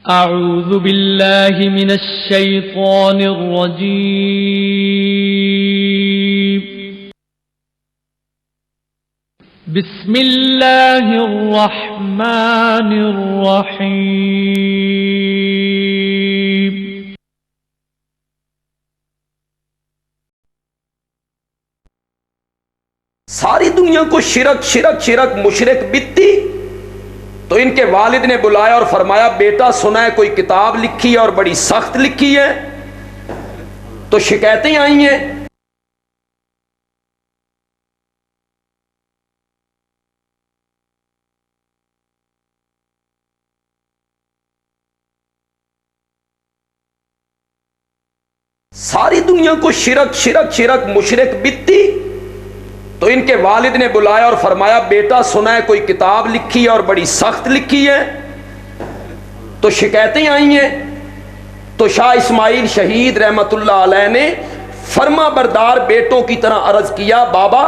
अऊज़ु बिल्लाहि मिनश शैतानिर रजीम। बिस्मिल्लाहिर रहमानिर रहीम। सारी दुनिया को शिरक शिरक शिरक मुशरिक बित्ती, तो इनके वालिद ने बुलाया और फरमाया, बेटा सुना है कोई किताब लिखी है और बड़ी सख्त लिखी है, तो शिकायतें आई हैं। सारी दुनिया को शिरक शिरक शिरक मुशरिक बित्ती, तो इनके वालिद ने बुलाया और फरमाया, बेटा सुना है कोई किताब लिखी है और बड़ी सख्त लिखी है, तो शिकायतें आई हैं। तो शाह इस्माइल शहीद रहमतुल्लाह अलैह ने फर्मा बरदार बेटों की तरह अर्ज किया, बाबा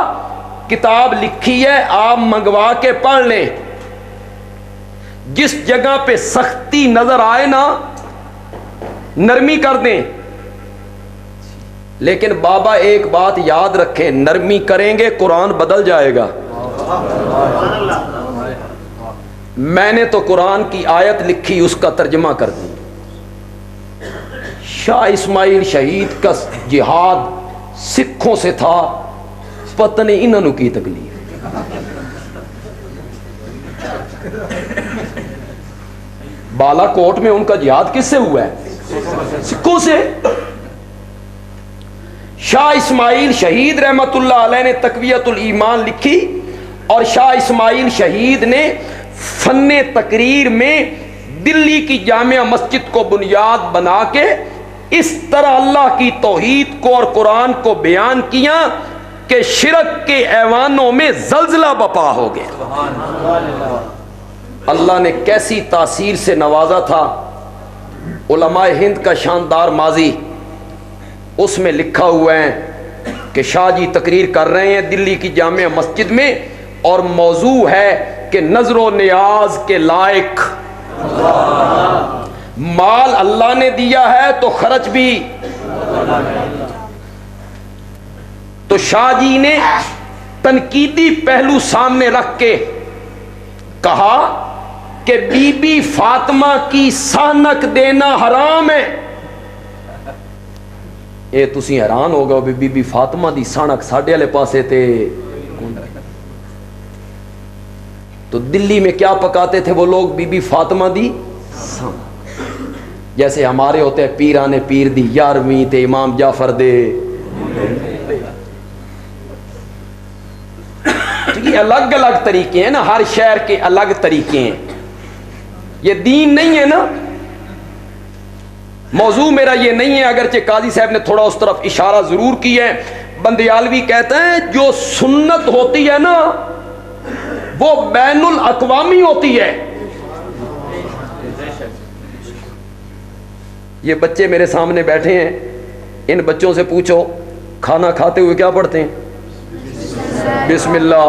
किताब लिखी है, आप मंगवा के पढ़ लें। जिस जगह पे सख्ती नजर आए ना, नरमी कर दें। लेकिन बाबा एक बात याद रखें, नरमी करेंगे कुरान बदल जाएगा। मैंने तो कुरान की आयत लिखी, उसका तर्जमा कर दी। शाह इस्माइल शहीद का जिहाद सिखों से था, पता नहीं इन्होंने की तकलीफ। बालाकोट में उनका जिहाद किससे हुआ है? सिखों से। शाह इस्माइल शहीद रहमतुल्लाह अलैह ने तकवियतुल ईमान लिखी, और शाह इस्माइल शहीद ने फन्ने तकरीर में दिल्ली की जामिया मस्जिद को बुनियाद बना के इस तरह अल्लाह की तौहीद को और कुरान को बयान किया कि शिरक के ऐवानों में जल्जला बपा हो गया। अल्लाह ने कैसी तासीर से नवाजा था। उलमाए हिंद का शानदार माजी, उसमें लिखा हुआ है कि शाह जी तकरीर कर रहे हैं दिल्ली की जामिया मस्जिद में, और मौजू है कि नजरो नियाज के लायक माल अल्लाह ने दिया है तो खर्च भी। तो शाह जी ने तनकीदी पहलू सामने रख के कहा कि बीबी फातिमा की सानक देना हराम है। ये तुसी हैरान हो गए, बीबी फातिमा दी सानक साढ़े वाले पासे थे। तो दिल्ली में क्या पकाते थे वो लोग? बीबी फातिमा दी सानक। जैसे हमारे होते हैं पीराने पीर दी 11वीं थे इमाम जाफर दे। तो ये अलग अलग तरीके हैं ना, हर शहर के अलग तरीके हैं। ये दीन नहीं है ना। मौजू मेरा ये नहीं है, अगरचे काजी साहब ने थोड़ा उस तरफ इशारा जरूर किया है। बंदियालवी कहते हैं जो सुन्नत होती है ना, वो बैनुल अक़वामी होती है। ये बच्चे मेरे सामने बैठे हैं, इन बच्चों से पूछो खाना खाते हुए क्या पढ़ते हैं? बिस्मिल्लाह।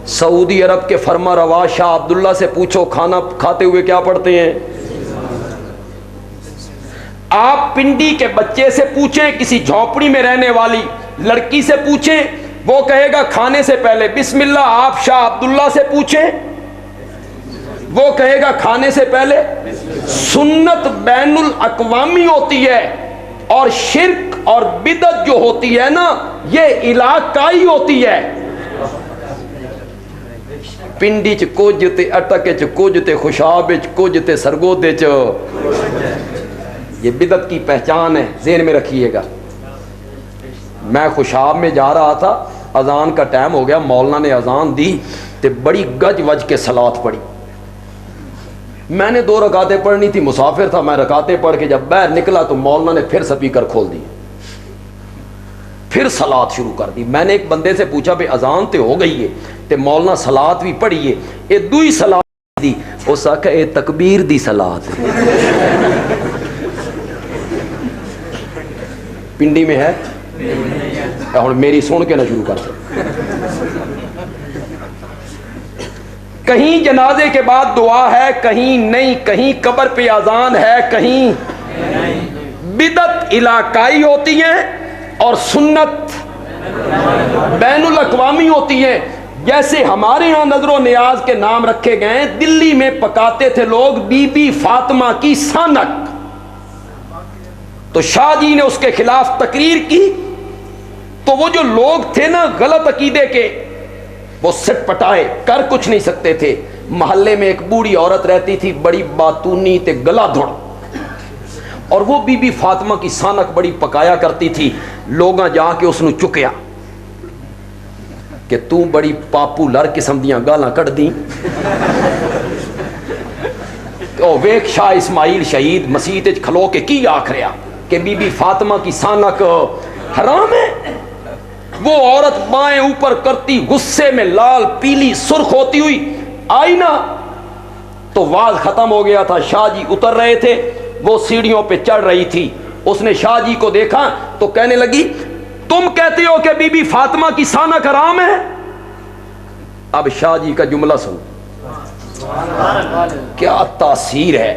सऊदी अरब के फरमा रवा शाह अब्दुल्ला से पूछो खाना खाते हुए क्या पढ़ते हैं? आप पिंडी के बच्चे से पूछें, किसी झोपड़ी में रहने वाली लड़की से पूछें, वो कहेगा खाने से पहले बिस्मिल्लाह। आप शाह अब्दुल्ला से पूछें, वो कहेगा खाने से पहले। सुन्नत बैनुल अक़वामी होती है, और शिर्क और बिदत जो होती है ना, ये इलाकाई होती है। पिंडी च कुछ ते अटक च कुछ ते खुशाब च कुछ ते सरगोदे च। ये बिदत की पहचान है, ज़हन में रखिएगा। मैं खुशाब में जा रहा था, अजान का टाइम हो गया, मौलाना ने अजान दी तो बड़ी गज वज के सलात पढ़ी। मैंने 2 रकातें पढ़नी थी, मुसाफिर था मैं। रकातें पढ़ के जब बाहर निकला तो मौलाना ने फिर स्पीकर खोल दिए, फिर सलात शुरू कर दी। मैंने एक बंदे से पूछा भाई अजान तो हो गई है तो मौलाना सलात भी पढ़ी है, ये दुई सलात दी? उस आख्या ये तकबीर दी सलात है। पिंडी में है हुण मेरी सुन के ना शुरू कर। कहीं जनाजे के बाद दुआ है, कहीं नहीं, कहीं कब्र पे अजान है, कहीं बिदत इलाकाई होती है और सुन्नत बैनुल अक़वामी होती है। जैसे हमारे यहाँ नजरो नियाज के नाम रखे गए हैं, दिल्ली में पकाते थे लोग बीबी फातिमा की सानक, तो शाह जी ने उसके खिलाफ तकरीर की, तो वो जो लोग थे ना गलत अकीदे के, वो सिट पटाए कर कुछ नहीं सकते थे। मोहल्ले में एक बूढ़ी औरत रहती थी, बड़ी बातूनी ते गला धुड़, और वो बीबी फातिमा की सानक बड़ी पकाया करती थी। लोग जाके उसनु चुकया कि तू बड़ी पापूलर किस्म दियां गालां कढ़ दी। तो वेख शाह इस्माइल शहीद मसीत खलो के की आख रहा कि बीबी फातिमा की सानक हराम है। वो औरत बाएं ऊपर करती, गुस्से में लाल पीली सुर्ख होती हुई आई ना, तो वाज खत्म हो गया था। शाह जी उतर रहे थे, वो सीढ़ियों पे चढ़ रही थी। उसने शाह जी को देखा तो कहने लगी, तुम कहते हो कि बीबी फातिमा की सानक हराम है। अब शाह जी का जुमला सुन, क्या तासीर है।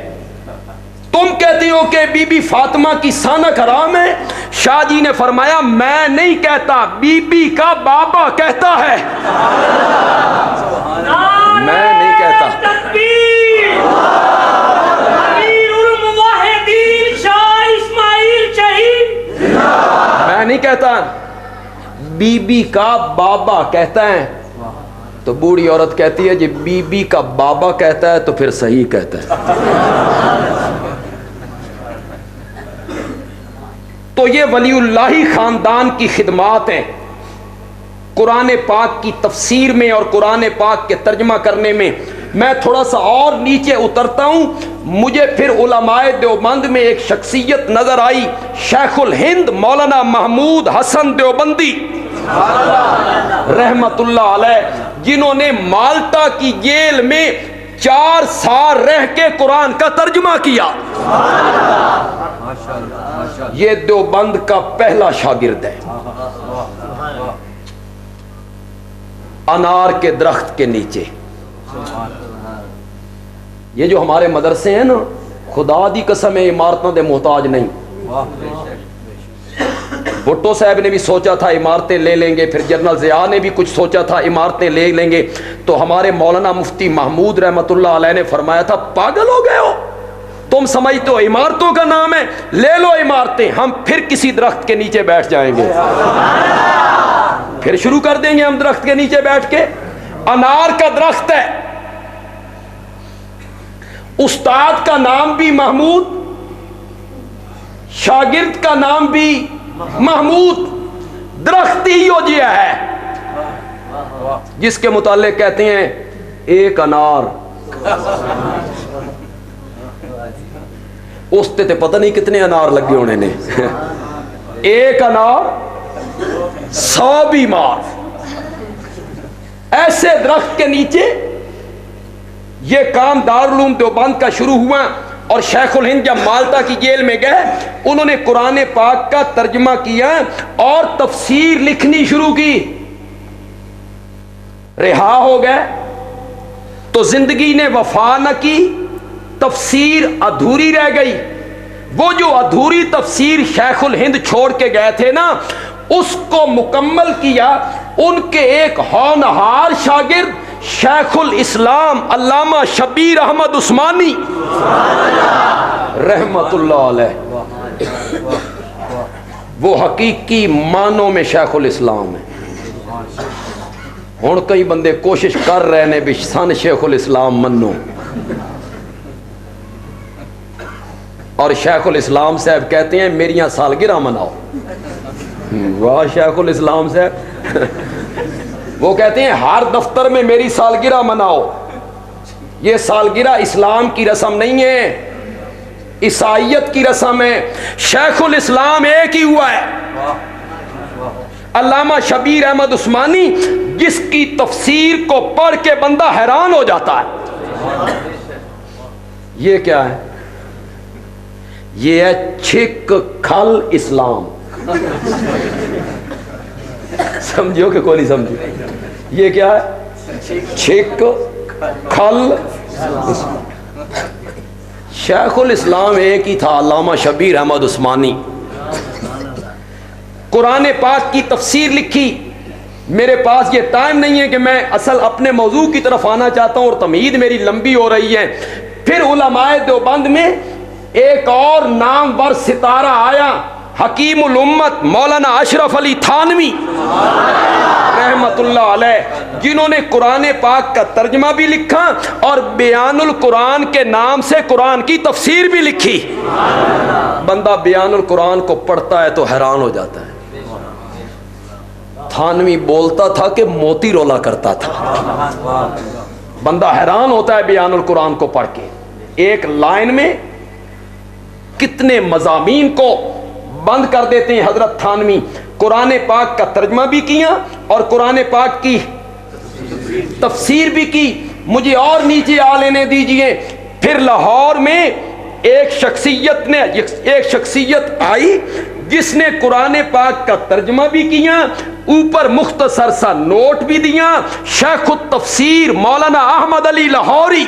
तुम कहते हो कि बीबी फातिमा की सानक हराम है। शाह जी ने फरमाया, मैं नहीं कहता, बीबी का बाबा कहता है, मैं नहीं कहता। मैं नहीं कहता, बीबी का बाबा कहता है। तो बूढ़ी औरत कहती है, जी बीबी का बाबा कहता है तो फिर सही कहता है। तो ये वलीउल्लाही खानदान की खिदमात हैं। कुरान पाक की तफसीर में और कुरान पाक के तर्जमा करने में मैं थोड़ा सा और नीचे उतरता हूं, मुझे फिर उलमाए देवबंद में एक शख्सियत नजर आई, शेखुल हिंद मौलाना महमूद हसन देवबंदी रहमतुल्लाह अलैह, जिन्होंने माल्टा की जेल में 4 साल रह के कुरान का तर्जुमा किया। ये देवबंद का पहला शागिर्द है। अनार के दरख्त के नीचे, ये जो हमारे मदरसे हैं ना, खुदा दी कसम है इमारतों के मोहताज नहीं। भुट्टो साहब ने भी सोचा था इमारतें ले लेंगे, फिर जनरल ज़िया ने भी कुछ सोचा था इमारतें ले लेंगे, तो हमारे मौलाना मुफ्ती महमूद रहमतुल्लाह अलैह ने फरमाया था, पागल हो गए हो तुम, समझते हो इमारतों का नाम है, ले लो इमारतें, हम फिर किसी दरख्त के नीचे बैठ जाएंगे, फिर शुरू कर देंगे हम दरख्त के नीचे बैठ के। अनार का दरख्त है, उस्ताद का नाम भी महमूद, शागिर्द का नाम भी महमूद, दरख्त ही योजिया है जिसके मुतालिक कहते हैं एक अनार, उसते ते पता नहीं कितने अनार लगे होने ने। एक अनार 100 बीमार। ऐसे दरख्त के नीचे ये काम दारुल उलूम देवबंद का शुरू हुआ, और शेखुल हिंद जब माल्टा की जेल में गए, उन्होंने कुरान पाक का तर्जमा किया और तफसीर लिखनी शुरू की। रिहा हो गए तो जिंदगी ने वफा न की, तफसीर अधूरी रह गई। वो जो अधूरी तफसीर शेखुल हिंद छोड़ के गए थे ना, उसको मुकम्मल किया उनके एक होनहार शागिर्द शेखुल इस्लाम अल्लामा शबीर अहमद उस्मानी रहमतुल्लाह अलैह। वो हकीकी मानों में शेखुल इस्लाम है। हुण कई बंदे कोशिश कर रहे ने भी सन शेखुल इस्लाम मनो, और शेखुल इस्लाम साहब कहते हैं मेरियां सालगिरह मनाओ। वाह शेखुल इस्लाम साहब, वो कहते हैं हर दफ्तर में मेरी सालगिरह मनाओ। ये सालगिरह इस्लाम की रस्म नहीं है, ईसाइयत की रस्म है। शेखुल इस्लाम एक ही हुआ है, अल्लामा शबीर अहमद उस्मानी, जिसकी तफसीर को पढ़ के बंदा हैरान हो जाता है। ये क्या है? ये है छिक खल इस्लाम। समझो कि कोई नहीं समझो? ये क्या है? छिक खल। शेखुल इस्लाम एक ही था, अल्लामा शबीर अहमद उस्मानी। कुरान पाक की तफसीर लिखी। मेरे पास ये टाइम नहीं है कि मैं असल अपने मौजू की तरफ आना चाहता हूँ और तमहीद मेरी लंबी हो रही है। फिर उलमाए देवबंद में एक और नामवर सितारा आया, हकीमुल उम्मत मौलाना अशरफ अली थानवी रहमतुल्लाह अलैह, जिन्होंने कुरान पाक का तर्जमा भी लिखा और बयानुल कुरान के नाम से कुरान की तफसीर भी लिखी। बंदा बयानुल कुरान को पढ़ता है तो हैरान हो जाता है। थानवी बोलता था कि मोती रोला करता था। बंदा हैरान होता है बयानुल कुरान को पढ़ के। एक लाइन में कितने मज़ामीन को बंद कर देते हैं हजरत थानवी। कुरान पाक का तर्जमा भी किया और कुरान पाक की तफसीर भी की। मुझे और नीचे आ लेने दीजिए। फिर लाहौर में एक शख्सियत आई जिसने कुरान पाक का तर्जमा भी किया, ऊपर मुख्तसर सा नोट भी दिया। शेखुत तफसीर मौलाना अहमद अली लाहौरी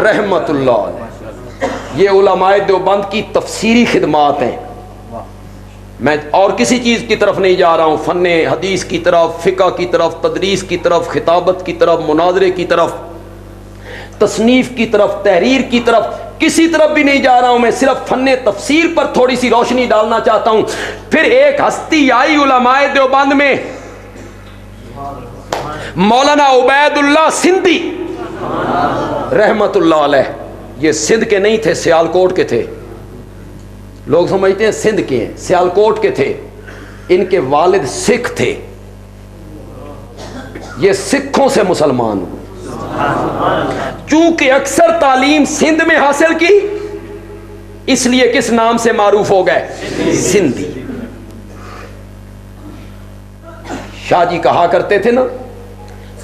रहमतुल्लाह अलैह। ये उलमाए देवबंद की तफसीरी खिदमात हैं। मैं और किसी चीज़ की तरफ नहीं जा रहा हूँ, फ़न्ने हदीस की तरफ, फ़िक़्ह की तरफ, तदरीस की तरफ, खिताबत की तरफ, मुनाजरे की तरफ, तसनीफ़ की तरफ, तहरीर की तरफ, किसी तरफ भी नहीं जा रहा हूँ। मैं सिर्फ फ़न्ने तफसीर पर थोड़ी सी रोशनी डालना चाहता हूँ। फिर एक हस्ती आई उलमाए देवबंद में, मौलाना उबैदुल्लाह सिंधी रहमतुल्लाह अलैह। ये सिंध के नहीं थे, सियालकोट के थे। लोग समझते हैं सिंध के हैं, सियालकोट के थे। इनके वालिद सिख थे। ये सिखों से मुसलमान हुए। चूंकि अक्सर तालीम सिंध में हासिल की, इसलिए किस नाम से मारूफ हो गए? सिंधी। शाह जी कहा करते थे ना,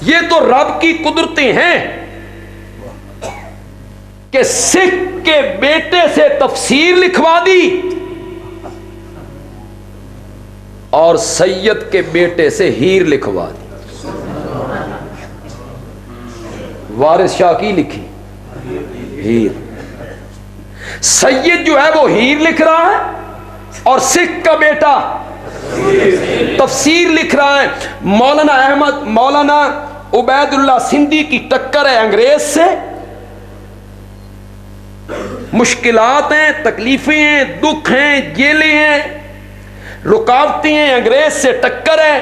ये तो रब की कुदरतें हैं कि सिख के बेटे से तफसीर लिखवा दी और सैयद के बेटे से हीर लिखवा दी। वारिस शाह की लिखी हीर। सैयद जो है वो हीर लिख रहा है और सिख का बेटा तफसीर लिख रहा है। मौलाना उबैदुल्लाह सिंधी की टक्कर है अंग्रेज से। मुश्किलात हैं, तकलीफें हैं, दुख हैं, जेलें हैं, रुकावटें हैं, अंग्रेज से टक्कर है,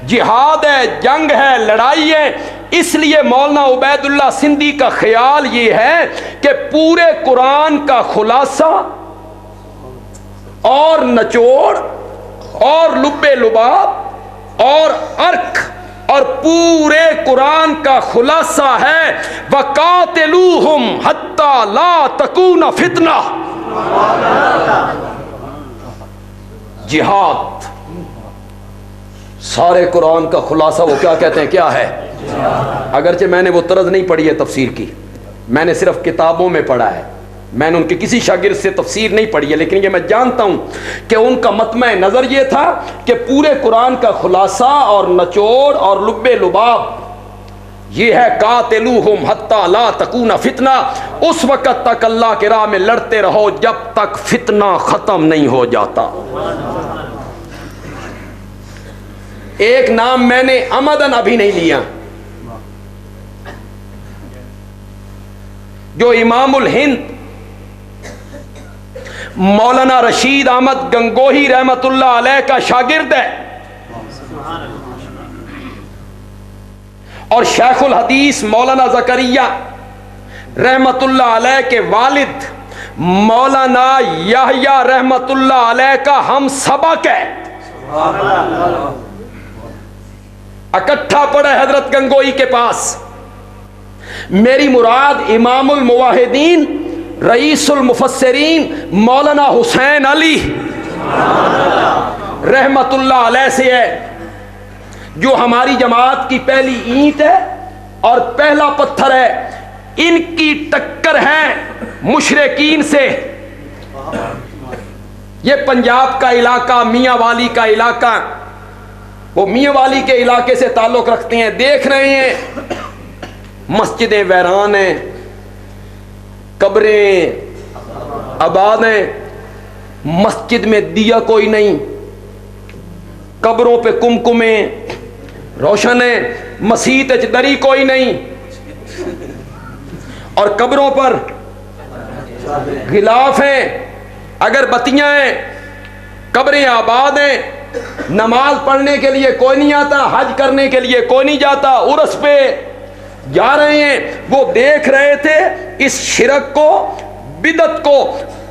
जिहाद है, जंग है, लड़ाई है। इसलिए मौलाना उबैदुल्लाह सिंधी का ख्याल ये है कि पूरे कुरान का खुलासा और निचोड़ और लुब्बे लुबाब और अर्क और पूरे कुरान का खुलासा है वकातिलूहुम हत्ता ला तकूना फितना। जिहाद सारे कुरान का खुलासा। वो क्या कहते हैं, क्या है? अगरचे मैंने वो तरज नहीं पढ़ी है तफसीर की, मैंने सिर्फ किताबों में पढ़ा है। मैंने उनके किसी शागिर्द से तफसीर नहीं पढ़ी है, लेकिन ये मैं जानता हूं कि उनका मतम नज़र ये था कि पूरे कुरान का खुलासा और नचोड़ और लुब्बे लुबाब ये है कातिलूहुम हत्ता ला तकूना फितना। उस वक्त तक अल्लाह के राह में लड़ते रहो जब तक फितना खत्म नहीं हो जाता। एक नाम मैंने अमदन अभी नहीं लिया, जो इमामुल हिंद मौलाना रशीद अहमद गंगोही रहमतुल्लाह अलैह का शागिर्द है और शेखुल हदीस मौलाना ज़करिया रहमतुल्लाह अलैह के वालिद मौलाना याहया रहमतुल्लाह अलैह का हम सबक है। इकट्ठा पड़े हजरत गंगोही के पास। मेरी मुराद इमामुल मुवाहिदीन रईसुल मुफस्सिरीन मौलाना हुसैन अली रहमतुल्लाह अलैह से है, जो हमारी जमात की पहली ईंट है और पहला पत्थर है। इनकी टक्कर है मुशरिकीन से। ये पंजाब का इलाका, मियां वाली का इलाका, वो मियां वाली के इलाके से ताल्लुक रखते हैं। देख रहे हैं मस्जिदें वैरान हैं, कब्रें आबाद हैं, मस्जिद में दिया कोई नहीं, कब्रों पे कुमकुमे रोशन है, मसीत दरी कोई नहीं, और कब्रों पर गिलाफ हैं, अगरबत्तियां हैं, कब्रें आबाद हैं, नमाज पढ़ने के लिए कोई नहीं आता, हज करने के लिए कोई नहीं जाता, उर्स पे जा रहे हैं। वो देख रहे थे इस शिरक को, बिदत को,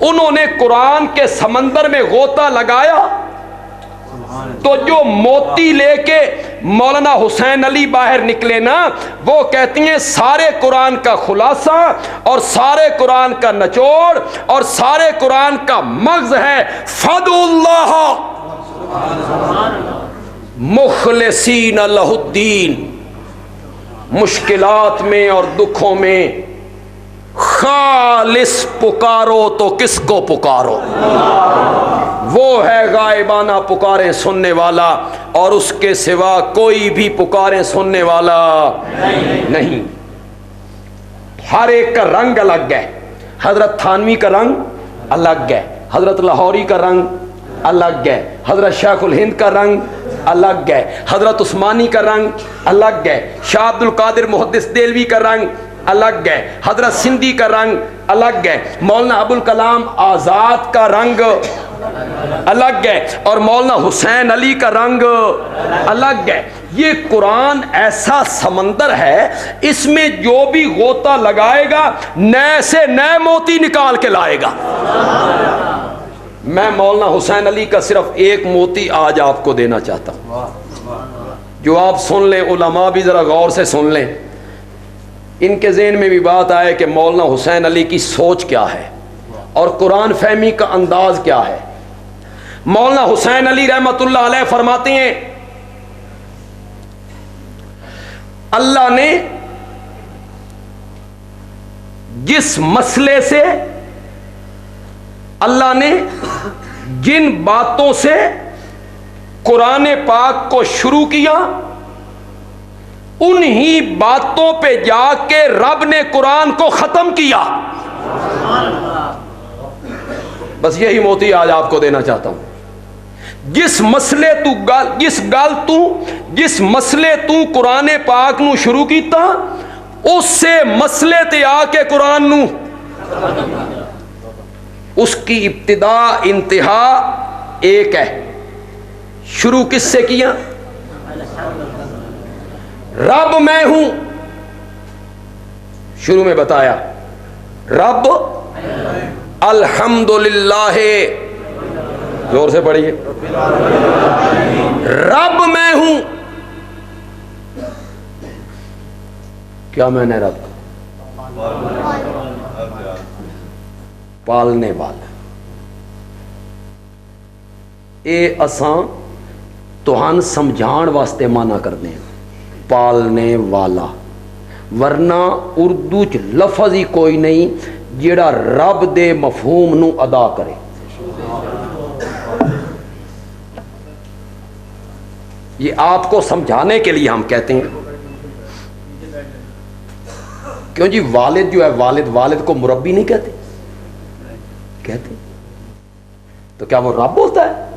उन्होंने कुरान के समंदर में गोता लगाया तो जो मोती लेके मौलाना हुसैन अली बाहर निकले ना, वो कहती हैं सारे कुरान का खुलासा और सारे कुरान का निचोड़ और सारे कुरान का मगज है फदुल्लाह मुखलिसीन लहुद्दीन। मुश्किलात में और दुखों में खालिस पुकारो तो किसको पुकारो, वो है गायबाना पुकारे सुनने वाला, और उसके सिवा कोई भी पुकारे सुनने वाला नहीं। हर एक का रंग अलग है। हजरत थानवी का रंग अलग है, हजरत लाहौरी का रंग अलग है, हजरत शेखुल हिंद का रंग अलग है, हजरत उस्मानी का रंग अलग है, शाह अब्दुल कादिर मुहद्दिस देलवी का रंग अलग है, हजरत सिंधी का रंग अलग है, मौलाना अबुल कलाम आज़ाद का रंग अलग है, और मौलाना हुसैन अली का रंग अलग है। ये कुरान ऐसा समंदर है, इसमें जो भी गोता लगाएगा नए से नए मोती निकाल के लाएगा। मैं मौलाना हुसैन अली का सिर्फ एक मोती आज आपको देना चाहता हूं, जो आप सुन लें, उलमा भी जरा गौर से सुन लें, इनके ज़हन में भी बात आए कि मौलाना हुसैन अली की सोच क्या है और कुरान फहमी का अंदाज क्या है। मौलाना हुसैन अली रहमतुल्लाह अलैह फरमाते हैं, अल्लाह ने जिस मसले से, अल्लाह ने जिन बातों से कुरान पाक को शुरू किया, उन्हीं बातों पे जाके रब ने कुरान को खत्म किया। बस यही मोती आज आपको देना चाहता हूं। जिस मसले तू कुरान पाक नू शुरू कीता, उससे मसले ते आके कुरान नू, उसकी इब्तिदा इंतहा एक है। शुरू किससे किया? रब मैं हूं, शुरू में बताया रब अल्हम्दुलिल्लाह, जोर से पढ़िए, रब मैं हूं। क्या मैंने रब का? पालने वाला। ये असां तुहान समझाण वास्ते माना करते हैं, पालने वाला, वरना उर्दू च लफज ही कोई नहीं जेड़ा रब दे मफहूम नू अदा करे। ये आपको समझाने के लिए हम कहते हैं, क्यों जी, वालिद जो है, वालिद को मुरब्बी नहीं कहते? कहते तो क्या वो रब बोलता है?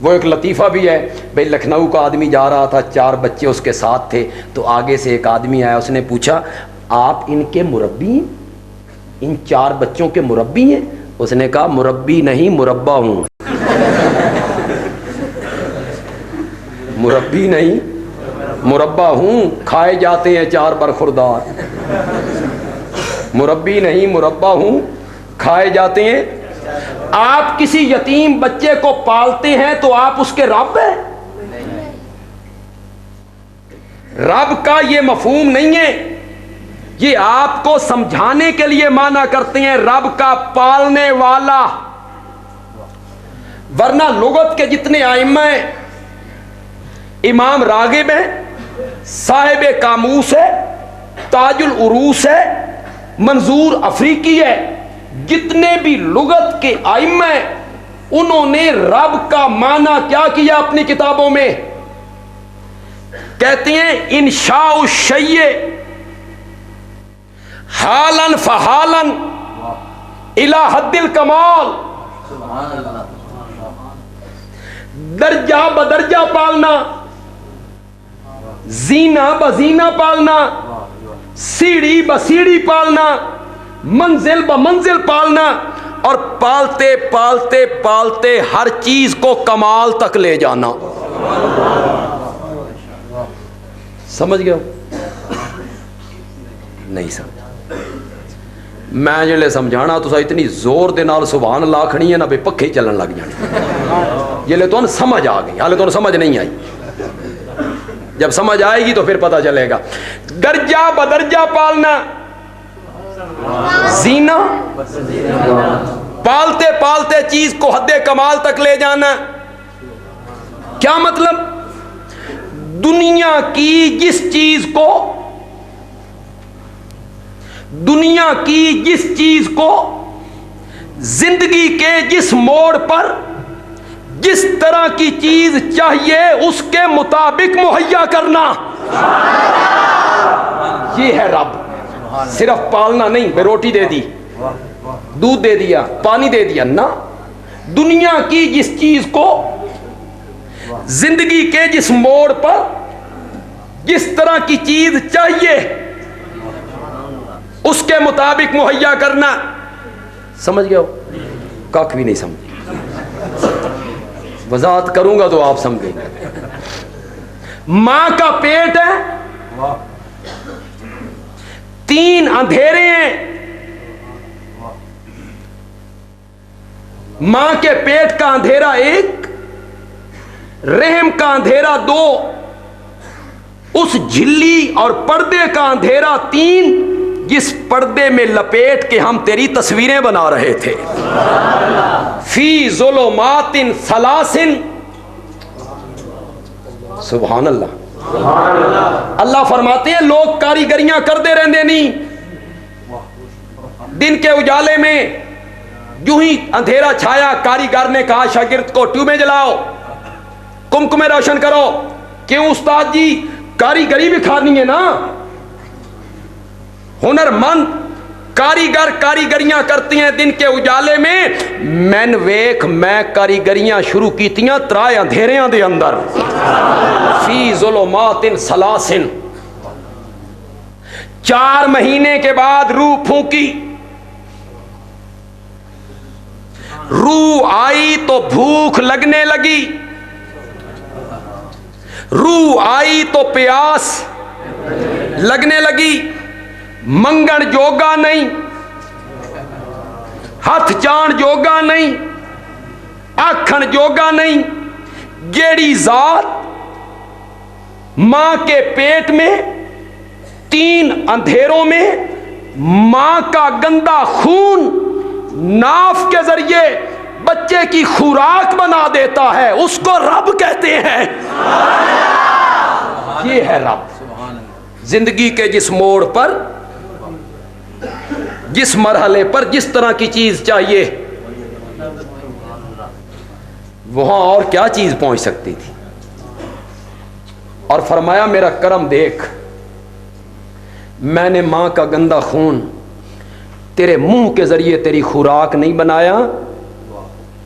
वो एक लतीफ़ा भी है भाई, लखनऊ का आदमी जा रहा था, 4 बच्चे उसके साथ थे, तो आगे से एक आदमी आया, उसने पूछा आप इनके मुरब्बी हैं, इन 4 बच्चों के मुरब्बी हैं? उसने कहा मुरब्बी नहीं, मुरब्बा हूं। मुरब्बी नहीं, मुरब्बा हूं, खाए जाते हैं 4 बरखुरदार। मुरब्बी नहीं, मुरब्बा हूं, खाए जाते हैं। आप किसी यतीम बच्चे को पालते हैं तो आप उसके रब हैं? रब का ये मफहूम नहीं है, ये आपको समझाने के लिए माना करते हैं रब का पालने वाला। वरना लुगत के जितने आइम्मा हैं, इमाम रागिब है, साहिब कामूस है, ताजुल उरूस है, मंजूर अफ्रीकी है, जितने भी लुगत के आइम्मा हैं, उन्होंने रब का माना क्या किया अपनी किताबों में? कहते हैं इंशाउ शय्य हालन फहालन इला हद्दिल कमाल, दर्जा बदर्जा पालना, जीना बजीना पालना, सीढ़ी बसीढ़ी पालना, मंजिल ब मंजिल पालना, और पालते पालते पालते हर चीज को कमाल तक ले जाना। समझ गए? नहीं समझ। मैं जिले समझाना तुसा इतनी जोर दे नाल सुभान अल्लाह आखनी है ना भी पखे चलन लग जाने। जिले तो समझ आ गई, हाले तो समझ नहीं आई। जब समझ आएगी तो फिर पता चलेगा। दर्जा बदर्जा पालना, जीना, पालते पालते चीज को हद्दे कमाल तक ले जाना। क्या मतलब? दुनिया की जिस चीज को, दुनिया की जिस चीज को जिंदगी के जिस मोड़ पर जिस तरह की चीज चाहिए उसके मुताबिक मुहैया करना, ये है रब। सिर्फ पालना नहीं, मैं रोटी दे दी, दूध दे दिया, पानी दे दिया ना। दुनिया की जिस चीज को जिंदगी के जिस मोड़ पर जिस तरह की चीज चाहिए उसके मुताबिक मुहैया करना। समझ गए हो? कख भी नहीं समझे। वजाहत करूंगा तो आप समझेंगे। मां का पेट है, 3 अंधेरे हैं। मां के पेट का अंधेरा 1, रहम का अंधेरा 2, उस झिल्ली और पर्दे का अंधेरा 3, जिस पर्दे में लपेट के हम तेरी तस्वीरें बना रहे थे। फी ज़ुलुमातिन सलासिन। सुभान अल्लाह। अल्लाह फरमाते हैं लोग कारीगरियां करते रहते नहीं, दिन के उजाले में यूं ही अंधेरा छाया, कारीगर ने कहा शागिर्द को ट्यूबें जलाओ, कुमकुमे रोशन करो। क्यों उस्ताद जी? कारीगरी भी खानी है ना। हुनरमंद कारीगर कारीगरियां करती हैं दिन के उजाले में। मैन वेख मैं कारीगरियां शुरू कीतियां 3 अंधेरियां दे अंदर। फी ज़ुलुमातिन सलासिन। 4 महीने के बाद रूह फूकी, रूह आई तो भूख लगने लगी, रूह आई तो प्यास लगने लगी। मंगण जोगा नहीं, हथ चाण जोगा नहीं, आखन जोगा नहीं। जेड़ी जात मां के पेट में 3 अंधेरों में मां का गंदा खून नाफ के जरिए बच्चे की खुराक बना देता है, उसको रब कहते हैं। ये है रब। जिंदगी के जिस मोड़ पर जिस मरहले पर जिस तरह की चीज चाहिए वहां और क्या चीज पहुंच सकती थी। और फरमाया मेरा करम देख, मैंने मां का गंदा खून तेरे मुंह के जरिए तेरी खुराक नहीं बनाया।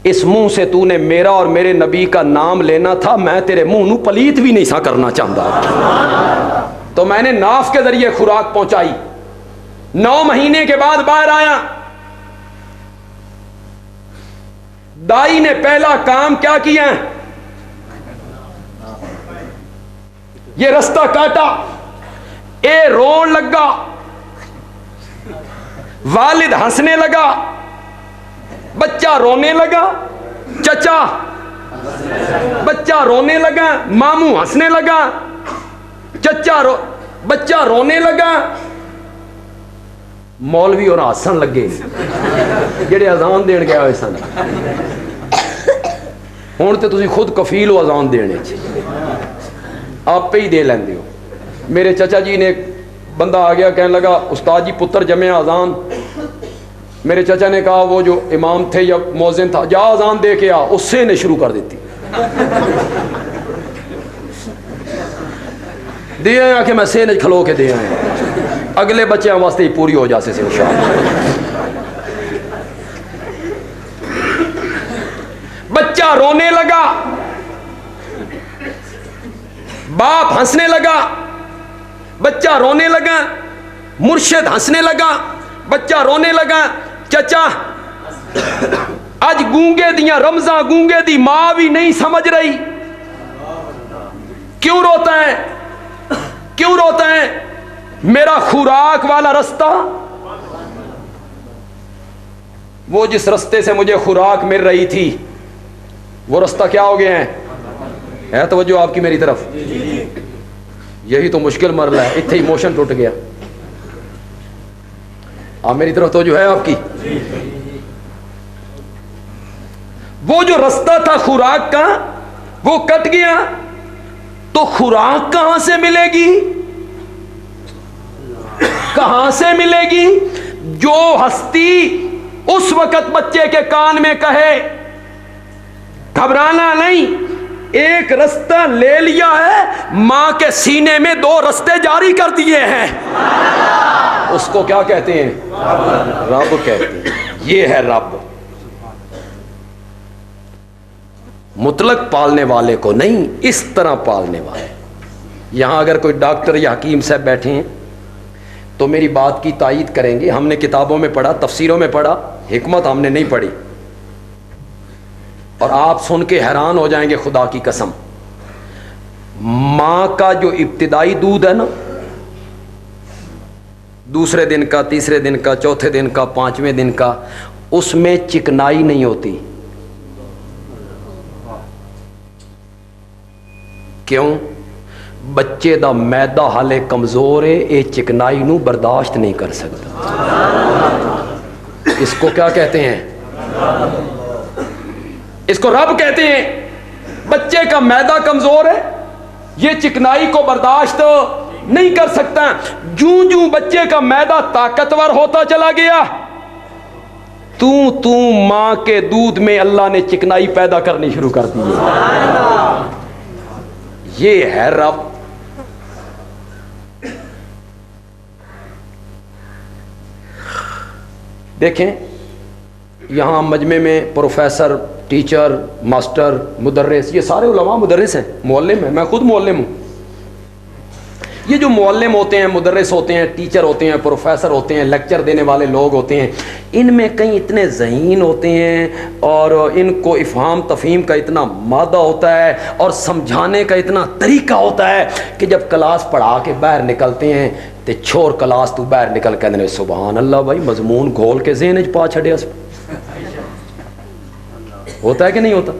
इस मुंह से तूने मेरा और मेरे नबी का नाम लेना था, मैं तेरे मुंह नू पलीत भी नहीं सा करना चाहता, तो मैंने नाफ के जरिए खुराक पहुंचाई। 9 महीने के बाद बाहर आया। दाई ने पहला काम क्या किया? ये रास्ता काटा, ए रोन लगा, वालिद हंसने लगा, बच्चा रोने लगा, चचा बच्चा रोने लगा, मामू हंसने लगा, बच्चा रोने लगा। मौलवी और हसन लगे जेड़े अजान देन गए हुए सन। हुण ते तुसीं खुद कफील हो अजान देने, आपे ही दे लेंदे हो। मेरे चाचा जी ने एक बंदा आ गया, कहने लगा उस्ताद जी पुत्र जमे अजान। मेरे चाचा ने कहा वो जो इमाम थे या मौज़िन था, जा अजान दे के आ। उससे ने शुरू कर देती दे आया कि मैं से खलो के दे आया। अगले बच्चों वास्ते ही पूरी हो जासे इंशाअल्लाह। बच्चा रोने लगा, बाप हंसने लगा, बच्चा रोने लगा, मुर्शिद हंसने लगा, बच्चा रोने लगा। चचा आज गूंगे दिया रमजा, गूंगे दी मां भी नहीं समझ रही। क्यों रोता है, क्यों रोता है? मेरा खुराक वाला रास्ता, वो जिस रास्ते से मुझे खुराक मिल रही थी, वो रास्ता क्या हो गया है तवज्जो आपकी मेरी तरफ? यही तो मुश्किल मरला है, इतने इमोशन टूट गया। आप मेरी तरफ तो जो है आपकी, वो जो रास्ता था खुराक का वो कट गया, तो खुराक कहां से मिलेगी, कहां से मिलेगी? जो हस्ती उस वक्त बच्चे के कान में कहे घबराना नहीं, एक रास्ता ले लिया है, मां के सीने में 2 रास्ते जारी कर दिए हैं, उसको क्या कहते हैं? रब कहते हैं। ये है रब, मुतलक पालने वाले को नहीं, इस तरह पालने वाले। यहां अगर कोई डॉक्टर या हकीम साहब बैठे हैं तो मेरी बात की तायीद करेंगे। हमने किताबों में पढ़ा, तफसीरों में पढ़ा, हिकमत हमने नहीं पढ़ी, और आप सुन के हैरान हो जाएंगे खुदा की कसम। मां का जो इब्तिदाई दूध है ना, दूसरे दिन का, तीसरे दिन का, चौथे दिन का, 5वें दिन का, उसमें चिकनाई नहीं होती। क्यों? बच्चे दा मैदा हाले कमजोर है, ये चिकनाई नू बर्दाश्त नहीं कर सकता। इसको क्या कहते हैं? इसको रब कहते हैं। बच्चे का मैदा कमजोर है, ये चिकनाई को बर्दाश्त नहीं कर सकता। जूं जूं बच्चे का मैदा ताकतवर होता चला गया, तू मां के दूध में अल्लाह ने चिकनाई पैदा करनी शुरू कर दी है। ये है रब। देखें यहां मजमे में प्रोफेसर, टीचर, मास्टर, मुदर्रिस, ये सारे उलमा मुदर्रिस हैं, मुअल्लिम हैं। मैं खुद मुअल्लिम हूं। ये जो मुअल्लिम होते हैं, मुदर्रिस होते हैं, टीचर होते हैं, प्रोफेसर होते हैं, लेक्चर देने वाले लोग होते हैं, इनमें कई इतने ज़हीन होते हैं और इनको इफ़हाम तफ़हीम का इतना मादा होता है और समझाने का इतना तरीका होता है कि जब क्लास पढ़ा के बाहर निकलते हैं तो छोर क्लास तू बाहर निकल के सुबहान अल्लाह भाई मजमून घोल के ज़हन च पा छड़िया। होता है कि नहीं होता?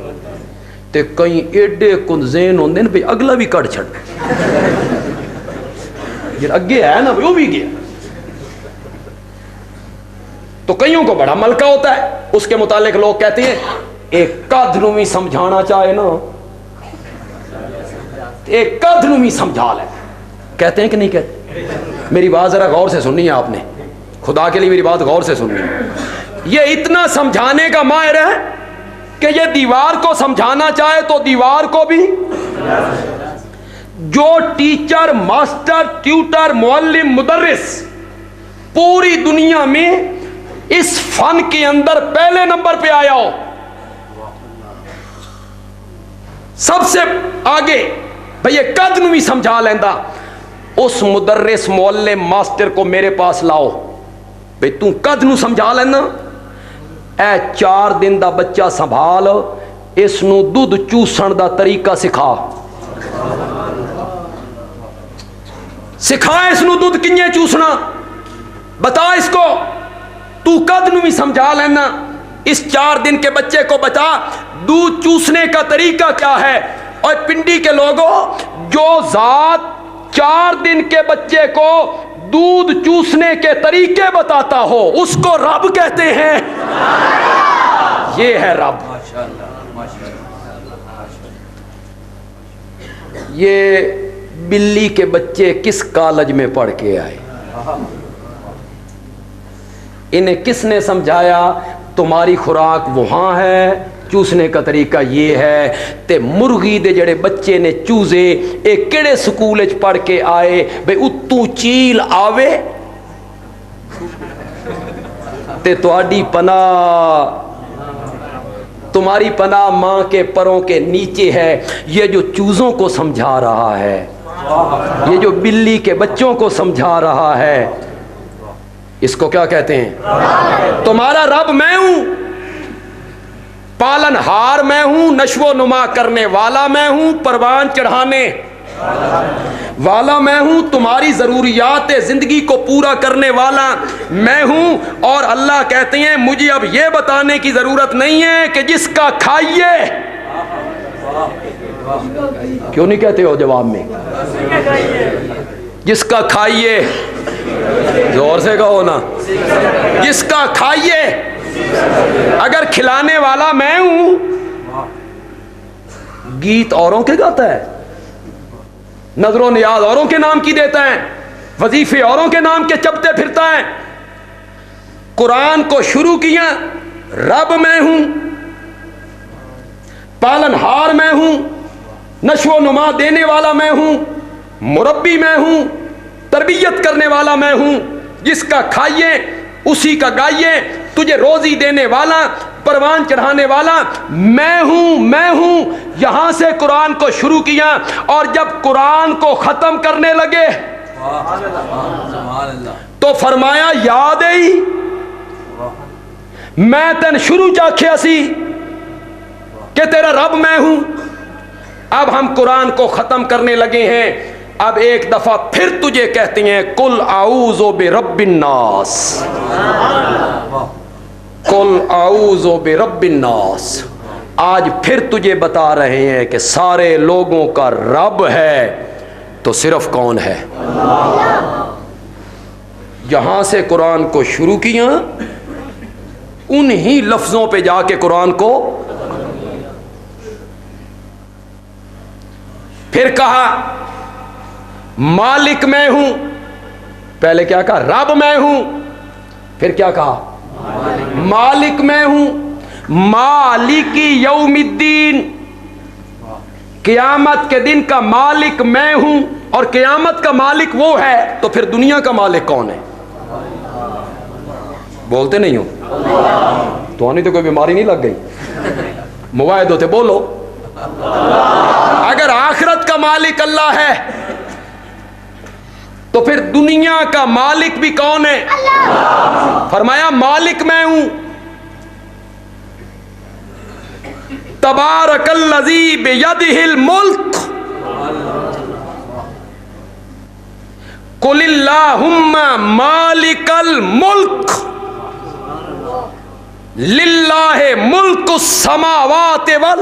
तो कई एडे कुंजेन होंगे ना भाई, अगला भी कट छड़, अगे है ना वो भी गया। तो कईयों को बड़ा मलका होता है, उसके मुतालिक लोग कहते हैं एक कद नूं भी समझाना चाहे ना, एक कद नूं भी समझा ले। कहते हैं कि नहीं कहते? मेरी बात जरा गौर से सुननी है आपने, खुदा के लिए मेरी बात गौर से सुननी है। ये इतना समझाने का माहिर है कि ये दीवार को समझाना चाहे तो दीवार को भी। जो टीचर, मास्टर, ट्यूटर, मुअल्लिम, मुदर्रिस पूरी दुनिया में इस फन के अंदर पहले नंबर पे आया हो, सबसे आगे, भाई ये कद नूं भी समझा लेंदा, उस मुदर्रिस, मुअल्लिम, मास्टर को मेरे पास लाओ, भाई तू कद नूं समझा लेना। ए 4 दिन दा बच्चा संभाल, इस नूं दूध चूसण दा तरीका सिखा, सिखा इसनू दूध किंजे चूसना, बता इसको। तू कद नूं भी समझा लेना, इस 4 दिन के बच्चे को बता दूध चूसने का तरीका क्या है। और पिंडी के लोगों, जो जात 4 दिन के बच्चे को दूध चूसने के तरीके बताता हो उसको रब कहते हैं। ये है रब। ये बिल्ली के बच्चे किस कॉलेज में पढ़ के आए, इन्हें किसने समझाया तुम्हारी खुराक वहां है, चूसने का तरीका ये है। ते मुर्गी दे जड़े बच्चे ने चूजे, एक केड़े स्कूल च पढ़ के आए, भाई उत्तू चील आवे ते तुहाडी पनाह, तुम्हारी पनाह मां के परों के नीचे है। ये जो चूजों को समझा रहा है, ये जो बिल्ली के बच्चों को समझा रहा है, इसको क्या कहते हैं? तुम्हारा रब मैं हूं, पालनहार मैं हूं, नशो नुमा करने वाला मैं हूं, परवान चढ़ाने वाला मैं हूं, तुम्हारी जरूरियात जिंदगी को पूरा करने वाला मैं हूं। और अल्लाह कहते हैं मुझे अब यह बताने की जरूरत नहीं है कि जिसका खाइए, क्यों नहीं कहते हो जवाब में? जिसका खाइए, जोर से कहो ना, जिसका खाइए। अगर खिलाने वाला मैं हूं, गीत औरों के गाता है, नजरों नियाज औरों के नाम की देता है, वजीफे औरों के नाम के चपते फिरता है। कुरान को शुरू किया, रब मैं हूं, पालनहार मैं हूं, नशो नुमा देने वाला मैं हूं, मुरब्बी मैं हूं, तरबियत करने वाला मैं हूं, जिसका खाइए उसी का गाइए, तुझे रोजी देने वाला, परवान चढ़ाने वाला मैं हूं, मैं हूं। यहां से कुरान को शुरू किया और जब कुरान को खत्म करने लगे तो फरमाया याद आई मैं तेन शुरू चाखे असी कि तेरा रब मैं हूं। अब हम कुरान को खत्म करने लगे हैं, अब एक दफा फिर तुझे कहते हैं कुल आऊज़ो बिरब्बिन नास, कुल आऊज़ो बिरब्बिन नास। आज फिर तुझे बता रहे हैं कि सारे लोगों का रब है तो सिर्फ कौन है? यहां से कुरान को शुरू किया, उन्हीं लफ्जों पे जाके कुरान को फिर कहा मालिक मैं हूं। पहले क्या कहा? रब मैं हूं। फिर क्या कहा? मालिक मैं हूं। मालिकी यौमिद्दीन, क़यामत के दिन का मालिक मैं हूं। और क़यामत का मालिक वो है, तो फिर दुनिया का मालिक कौन है? बोलते नहीं हो तो आनी तो कोई बीमारी नहीं लग गई? मुवाहिद होते बोलो। अगर आखिरत का मालिक अल्लाह है तो फिर दुनिया का मालिक भी कौन है? अल्लाह। फरमाया मालिक मैं हूं। तबारकल्लज़ी बियदिहिल मुल्क कुलिल्लाहुम्मा मालिकल मुल्क लिल्लाहि मुल्कुस समावाति वल।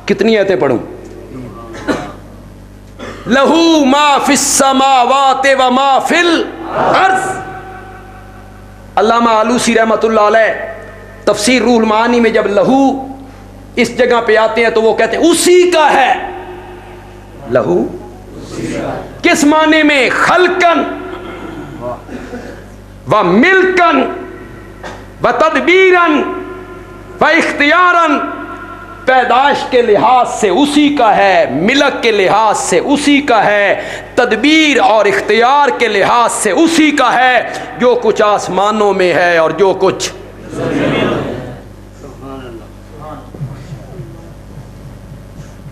कितनी आयतें पढ़ूं? लहू मा फिस समावाति व मा फिल अर्ज़। अल्लामा आलूसी रहमतुल्लाह अलैह तफसीर रूहुल मानी में जब लहू इस जगह पे आते हैं तो वो कहते हैं उसी का है। लहू किस माने में? खलकन व मिल्कन व तदबीरन व इख्तियारन। पैदाश के लिहाज से उसी का है, मिलक के लिहाज से उसी का है, तदबीर और इख्तियार के लिहाज से उसी का है। जो कुछ आसमानों में है और जो कुछ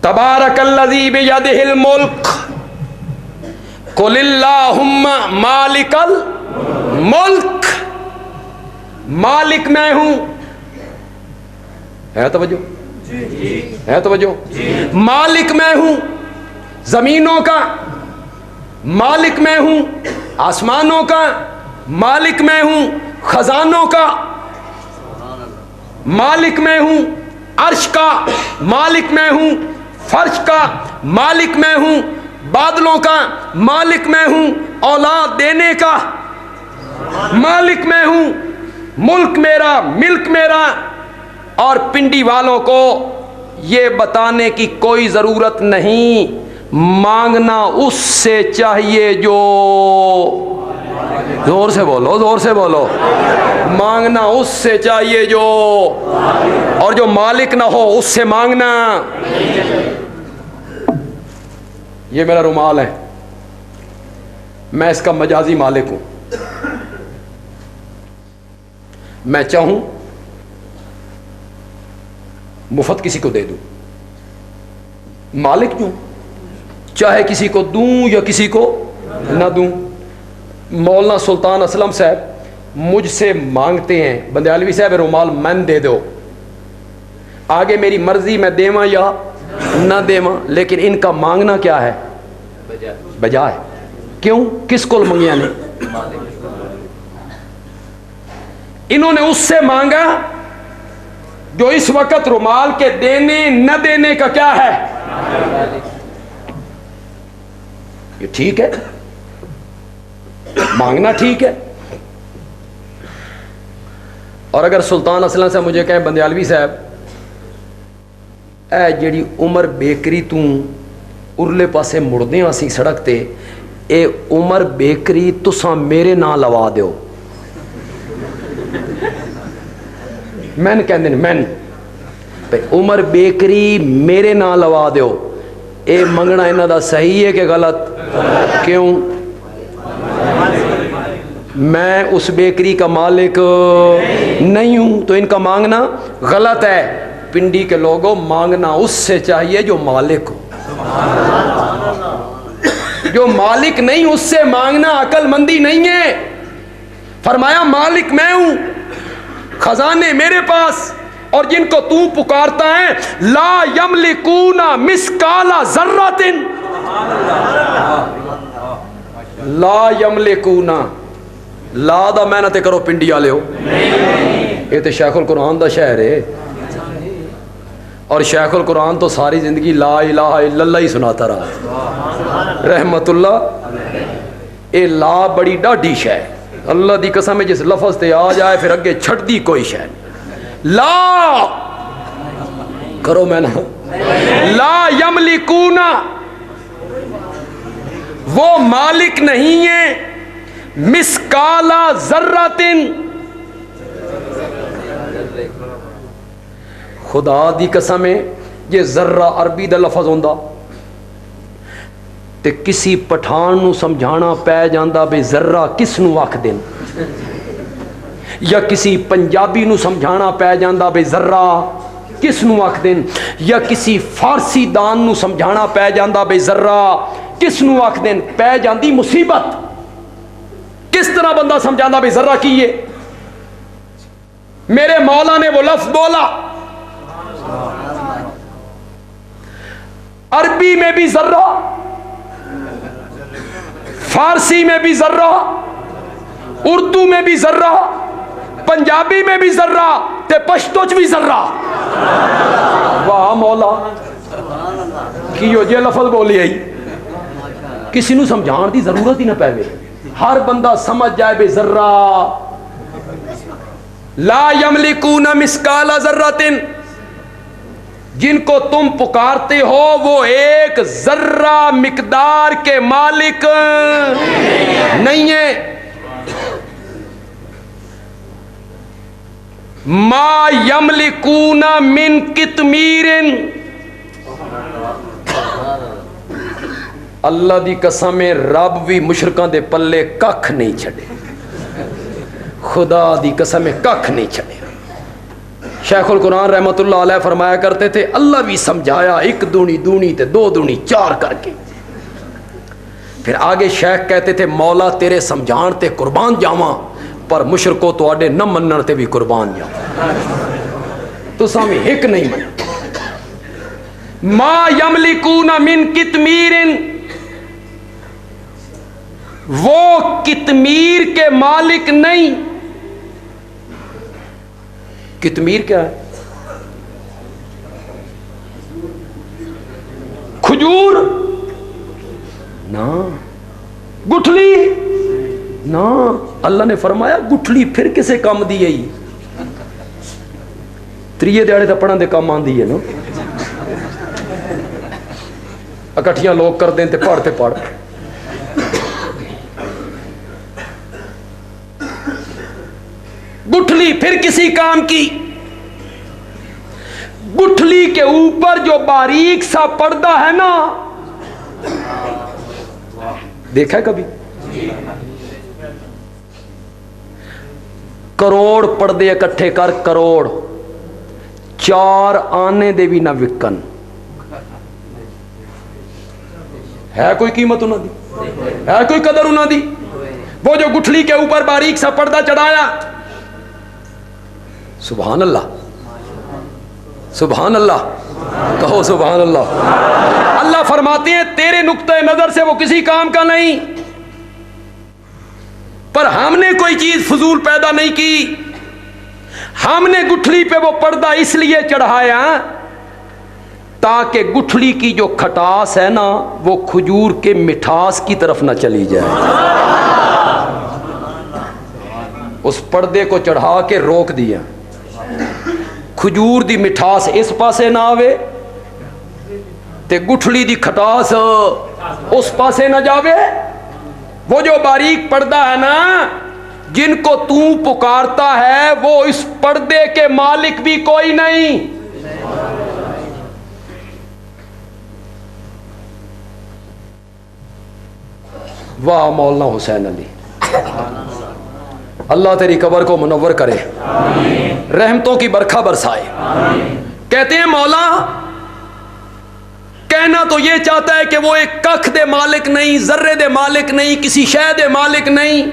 तबारकल्लज़ी बियदिहिल मुल्क कुलिल्लाहुम्मा मालिकल मुल्क। मालिक मैं हूं। है तवज्जो? है तवज्जो? मालिक मैं हूं जमीनों का, मालिक मैं हूं आसमानों का, मालिक मैं हूं खजानों का, मालिक मैं हूं अर्श का, मालिक मैं हूं फर्श का, मालिक मैं हूं बादलों का, मालिक मैं हूं औलाद देने का, मालिक मैं हूं, मुल्क मेरा, मिल्क मेरा। और पिंडी वालों को ये बताने की कोई ज़रूरत नहीं, मांगना उससे चाहिए जो, जोर से बोलो, जोर से बोलो, मांगना उससे चाहिए जो, और जो मालिक ना हो उससे मांगना। ये मेरा रुमाल है, मैं इसका मजाजी मालिक हूं। मैं चाहूं मुफ्त किसी को दे दूं, मालिक हूं, चाहे किसी को दूं या किसी को ना दूं। मौलाना सुल्तान असलम साहब मुझसे मांगते हैं, बंदयालवी साहब रुमाल मैन दे दो, आगे मेरी मर्जी मैं देवा या ना देवा, लेकिन इनका मांगना क्या है? बजा है। क्यों? किसको मंगिया ने? इन्होंने उससे मांगा जो इस वक्त रुमाल के देने न देने का क्या है? ये ठीक है, मांगना ठीक है। और अगर सुल्तान असलम से मुझे कहें बंदयालवी साहब ए जेड़ी उमर बेकरी तू उरले पासे मुड़दे असी सड़क ते, ए उमर बेकरी तुसा मेरे ना लवा दो, मैन कहते मैन उमर बेकरी मेरे ना लवा दो, ए मंगना इन्हां दा सही है कि गलत? क्यों? मैं उस बेकरी का मालिक नहीं हूं, तो इनका मांगना गलत है। पिंडी के लोगों, मांगना उससे चाहिए जो मालिक हो। जो मालिक नहीं उससे मांगना अकलमंदी नहीं है। फरमाया मालिक मैं हूं, खजाने मेरे पास, और जिनको तू पुकारता है ला यमलिकूना मिसकाला जर्रतिन, ला यमलिकूना, ला दा मेहनत करो पिंडी वाले हो, ये तो शेखुल कुरान दा शहर है। और शेखुल कुरान तो सारी जिंदगी ला इलाहा इल्लल्लाह ही सुनाता रहा रहमतुल्लाह। ये ला बड़ी डाढ़ी शै, अल्लाह दी कसम है, जिस लफज ते आ जाए फिर अगे छड़दी कोई शै। ला करो मैं ना, ला यमलिकूना, वो मालिक नहीं है मिसकाला जर्रतिन, खुदा दी कसम है जे जर्रा अरबी दा लफज होंदा ते किसी पठान नू समझाना पै जांदा बे जर्रा किस नू आखदे न, या किसी पंजाबी नू समझाना पै जांदा बे जर्रा किस नू आखदे न, या किसी फारसी दान नू समझाना पै जांदा बे जर्रा किस नू आखदे न, पै जांदी मुसीबत। किस तरह बंदा समझांदा बे जर्रा की है? मेरे मौला ने वो लफ्ज बोला, अरबी में भी जर्रा, फारसी में भी जर्रा, उर्दू में भी जर्रा, पंजाबी में भी जर्रा, ते पश्तो च भी जर्रा। वाह मौला की जे लफज बोली आई, किसी नू समझाने की जरूरत ही ना पैवे, हर बंदा समझ जाए बे जर्रा। ला यमलिकूना मिसकाला जर्रतिन, जिनको तुम पुकारते हो वो एक जर्रा मिकदार के मालिक नहीं है। मा यमलिकूना मिन कितमीरिन, अल्लाह दी कसम है रब भी मुशरकां दे पल्ले कख नहीं छड़े, खुदा दी कसम है कख नहीं छड़े। शेखुल कुरान रहमतुल्लाह अलैह फरमाया करते थे, अल्लाह भी समझाया एक दूनी दूनी ते दो दूनी चार करके। फिर आगे शेख कहते थे मौला तेरे समझान ते कुर्बान जावा, पर मुशरको तुहाडे न मनण ते भी कुर्बान जावा, तुसां भी एक नहीं मन। मा यमलिकूना मिन कितमीरिन, वो कितमीर के मालिक नहीं। कितमीर क्या है? खजूर ना, गुठली ना, अल्लाह ने फरमाया गुठली फिर किसे काम दी है, त्रीए दिहाड़े तपना दे काम आंदी है ना, इकट्ठियां लोग करते हैं ते पढ़ गुठली फिर किसी काम की। गुठली के ऊपर जो बारीक सा पर्दा है ना, देखा है कभी? करोड़ पर्दे इकट्ठे कर, करोड़ 4 आने दे भी ना विकन। है कोई कीमत उन्हों दी? है कोई कदर उन्हों दी? वो जो गुठली के ऊपर बारीक सा पर्दा चढ़ाया, सुभान अल्लाह, सुभान अल्लाह, कहो सुभान अल्लाह। अल्लाह फरमाते हैं तेरे नुक्ते नजर से वो किसी काम का नहीं, पर हमने कोई चीज फजूल पैदा नहीं की। हमने गुठली पे वो पर्दा इसलिए चढ़ाया ताकि गुठली की जो खटास है ना वो खजूर के मिठास की तरफ ना चली जाए। उस पर्दे को चढ़ा के रोक दिया, खजूर दी मिठास इस पासे ना आवे ते गुठली दी खटास उस पासे ना जावे। वो जो बारीक पर्दा है ना, जिनको तू पुकारता है वो इस पर्दे के मालिक भी कोई नहीं। वाह मौलाना हुसैन अली, अल्लाह तेरी कब्र को मुनव्वर करे, रहमतों की बरखा बरसाए। कहते हैं मौला कहना तो ये चाहता है कि वो एक कख दे मालिक नहीं, जर्रे दे मालिक नहीं, किसी शय दे मालिक नहीं,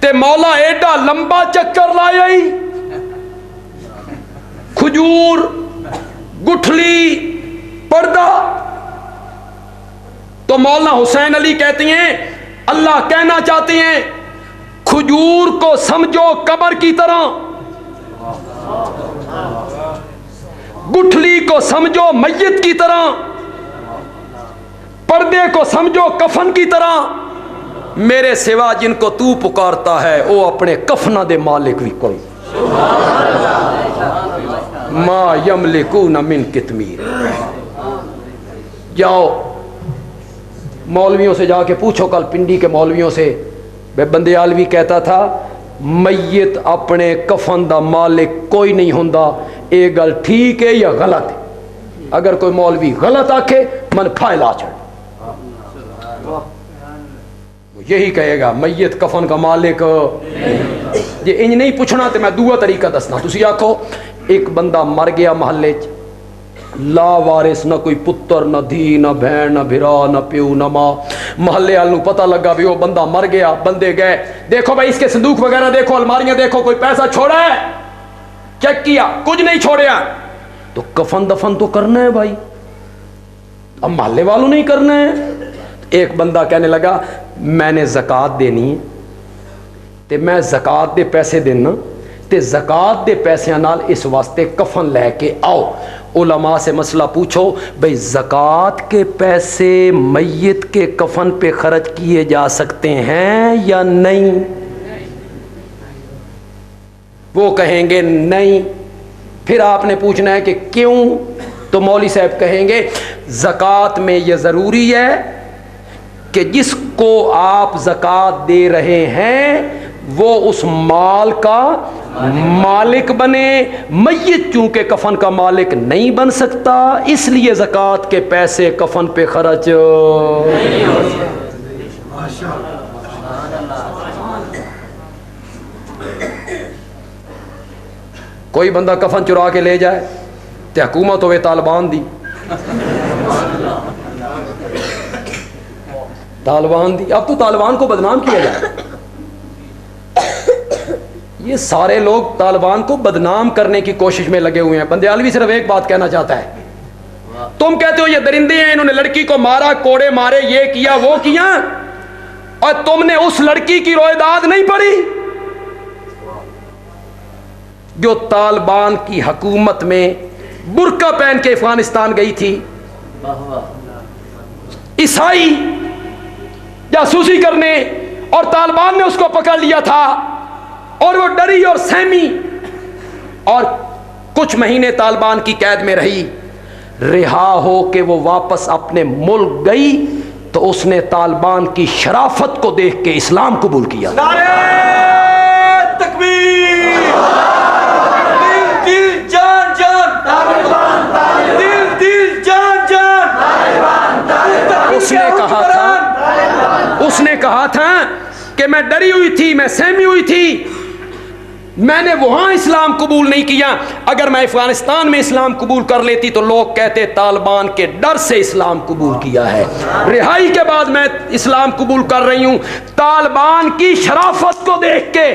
ते मौला एडा लंबा चक्कर लाया ही, खजूर, गुठली, पर्दा। तो मौलाना हुसैन अली कहते हैं अल्लाह कहना चाहते हैं खजूर को समझो कब्र की तरह, गुठली को समझो मैयत की तरह, पर्दे को समझो कफन की तरह। मेरे सिवा जिनको तू पुकारता है वो अपने कफना दे मालिक भी कोई। मा यमलिकून मिन कितमीर। जाओ मौलवियों से जाके पूछो, कल पिंडी के मौलवियों से, बंदेयालवी कहता था मैयत अपने कफन दा मालिक कोई नहीं होंदा। ये गल ठीक है या गलत है? अगर कोई मौलवी गलत आखे मन फायला चढ़, यही कहेगा मैयत कफन का मालिक। जे इंज नहीं पूछना तो मैं दूआ तरीका दसना। तुसी आखो एक बंदा मर गया महल्ले च, लावारिस, न कोई पुत्र, न धी, न भैन, न भिरा, न प्यो, न मां। महल्ले वाल नूं पता लगा भी वो बंदा मर गया। बंदे गए, देखो भाई इसके संदूक वगैरह देखो, अलमारियां देखो, कोई पैसा छोड़ा है? चेक किया, कुछ नहीं छोड़िया। तो कफन दफन तो करना है भाई, अब महल्ले वालों नहीं करना है। एक बंदा कहने लगा मैंने ज़कात देनी है ते मैं ज़कात दे पैसे देना, ते ज़कात दे पैसों नाल इस वास्ते कफन लेके आओ। उलमा से मसला पूछो भाई ज़कात के पैसे मैयत के कफन पे खर्च किए जा सकते हैं या नहीं? वो कहेंगे नहीं। फिर आपने पूछना है कि क्यों? तो मौली साहब कहेंगे ज़कात में यह ज़रूरी है कि जिसको आप ज़कात दे रहे हैं वो उस माल का मालिक बने। मैयत चूंकि कफन का मालिक नहीं बन सकता, इसलिए ज़कात के पैसे कफन पे खर्च नहीं हो सकते। कोई बंदा कफन चुरा के ले जाए तो हुकूमत होवे तालिबान दी, तालिबान दी। अब तो तालिबान को बदनाम किया जाए। ये सारे लोग तालिबान को बदनाम करने की कोशिश में लगे हुए हैं। बंदेयालवी सिर्फ एक बात कहना चाहता है, तुम कहते हो ये दरिंदे हैं, इन्होंने लड़की को मारा, कोड़े मारे, ये किया वो किया, और तुमने उस लड़की की रोएदाद नहीं पढ़ी जो तालिबान की हुकूमत में बुर्का पहन के अफगानिस्तान गई थी। ईसाई जासूसी करने, और तालिबान ने उसको पकड़ लिया था और वो डरी और सहमी और कुछ महीने तालिबान की कैद में रही। रिहा हो के वो वापस अपने मुल्क गई तो उसने तालिबान की शराफत को देख के इस्लाम कबूल किया। नारे तकबीर, दिल दिल जान जान तालिबान, दिल दिल जान जान तालिबान। उसने कहा था कि मैं डरी हुई थी, मैं सहमी हुई थी, मैंने वहां इस्लाम कबूल नहीं किया। अगर मैं अफगानिस्तान में इस्लाम कबूल कर लेती तो लोग कहते तालिबान के डर से इस्लाम कबूल किया है। रिहाई के बाद मैं इस्लाम कबूल कर रही हूं तालिबान की शराफत को देख के।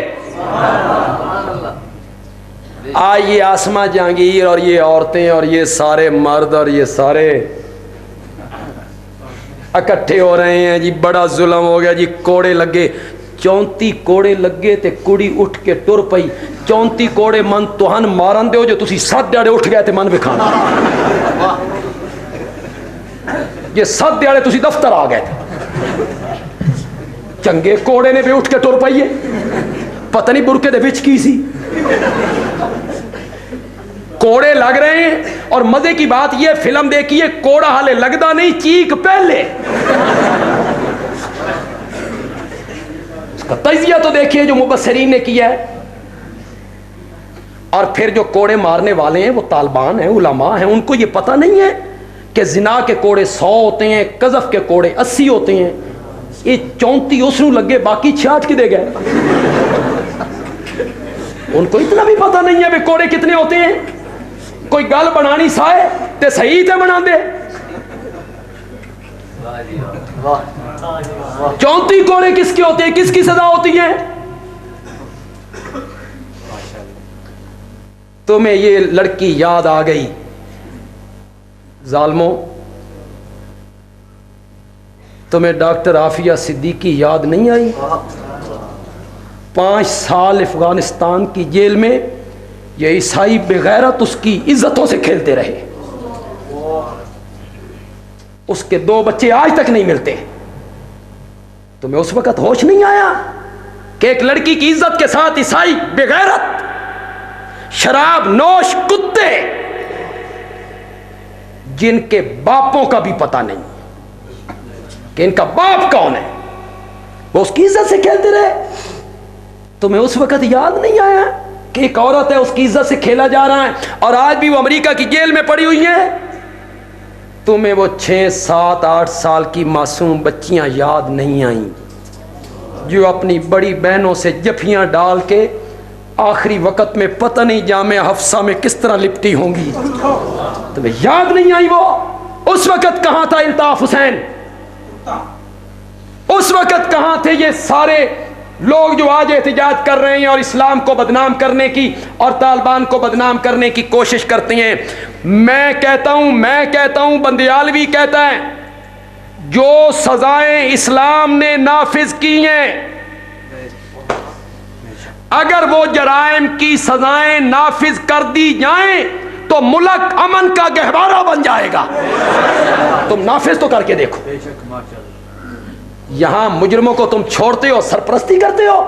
आज ये आसमा जहांगीर और ये औरतें और ये सारे मर्द और ये सारे इकट्ठे हो रहे हैं जी, बड़ा जुल्म हो गया जी, कोड़े लगे। 34 कोड़े लगे ते कुड़ी उठ के टुर पई। 34 कोड़े मन तुहन मारन दो जो तुसी 7 दिहाड़े उठ गए ते मन विखाना। ये 7 दिहाड़े तुसी दफ्तर आ गए थे। चंगे कोड़े ने भी उठ के टुर पाइए, पता नहीं बुरके दे विच की सी। कोड़े लग रहे हैं और मजे की बात यह, फिल्म देखिए कोड़ा हाले लगदा नहीं, चीख पहले। उसका तजिया तो देखिए जो मुबस्सिरीन ने किया है। और फिर जो कोड़े मारने वाले हैं वो तालिबान हैं, उलमा हैं। उनको ये पता नहीं है कि जिना के कोड़े 100 होते हैं, कज़फ के कोड़े 80 होते हैं। ये 34 उसनू लगे, बाकी 66 किधे गए। उनको इतना भी पता नहीं है वे कोड़े कितने होते हैं। कोई गल बनानी साए ते सही ते बना दे। 34 कोड़े किसके होते हैं, किसकी सजा होती है। तुम्हें ये लड़की याद आ गई जालमो, तुम्हें डॉक्टर आफिया सिद्दीकी याद नहीं आई। 5 साल अफगानिस्तान की जेल में ये ईसाई बेगैरत उसकी इज्जतों से खेलते रहे। उसके 2 बच्चे आज तक नहीं मिलते। तुम्हें उस वक्त होश नहीं आया कि एक लड़की की इज्जत के साथ ईसाई बेगैरत शराब नोश कुत्ते, जिनके बापों का भी पता नहीं कि इनका बाप कौन है, वो उसकी इज्जत से खेलते रहे। तुम्हें उस वक्त याद नहीं आया कि एक औरत है, उसकी इज्जत से खेला जा रहा है और आज भी वो अमेरिका की जेल में पड़ी हुई है। तुम्हें वो 6, 7, 8 साल की मासूम बच्चियां याद नहीं आई जो अपनी बड़ी बहनों से जफियां डाल के आखिरी वक्त में पता नहीं जामे हफ्सा में किस तरह लिपटी होंगी। तुम्हें याद नहीं आई वो उस वक्त कहां था इल्ताफ हुसैन, उस वक्त कहां थे ये सारे लोग जो आज एहतिजाज कर रहे हैं और इस्लाम को बदनाम करने की और तालिबान को बदनाम करने की कोशिश करते हैं। मैं कहता हूं बंदियालवी कहता है जो सजाएं इस्लाम ने नाफिज की हैं, अगर वो जराइम की सजाएं नाफिज कर दी जाएं तो मुल्क अमन का गहवारा बन जाएगा। तुम नाफिज तो करके देखो। यहां मुजरिमों को तुम छोड़ते हो, सरपरस्ती करते हो।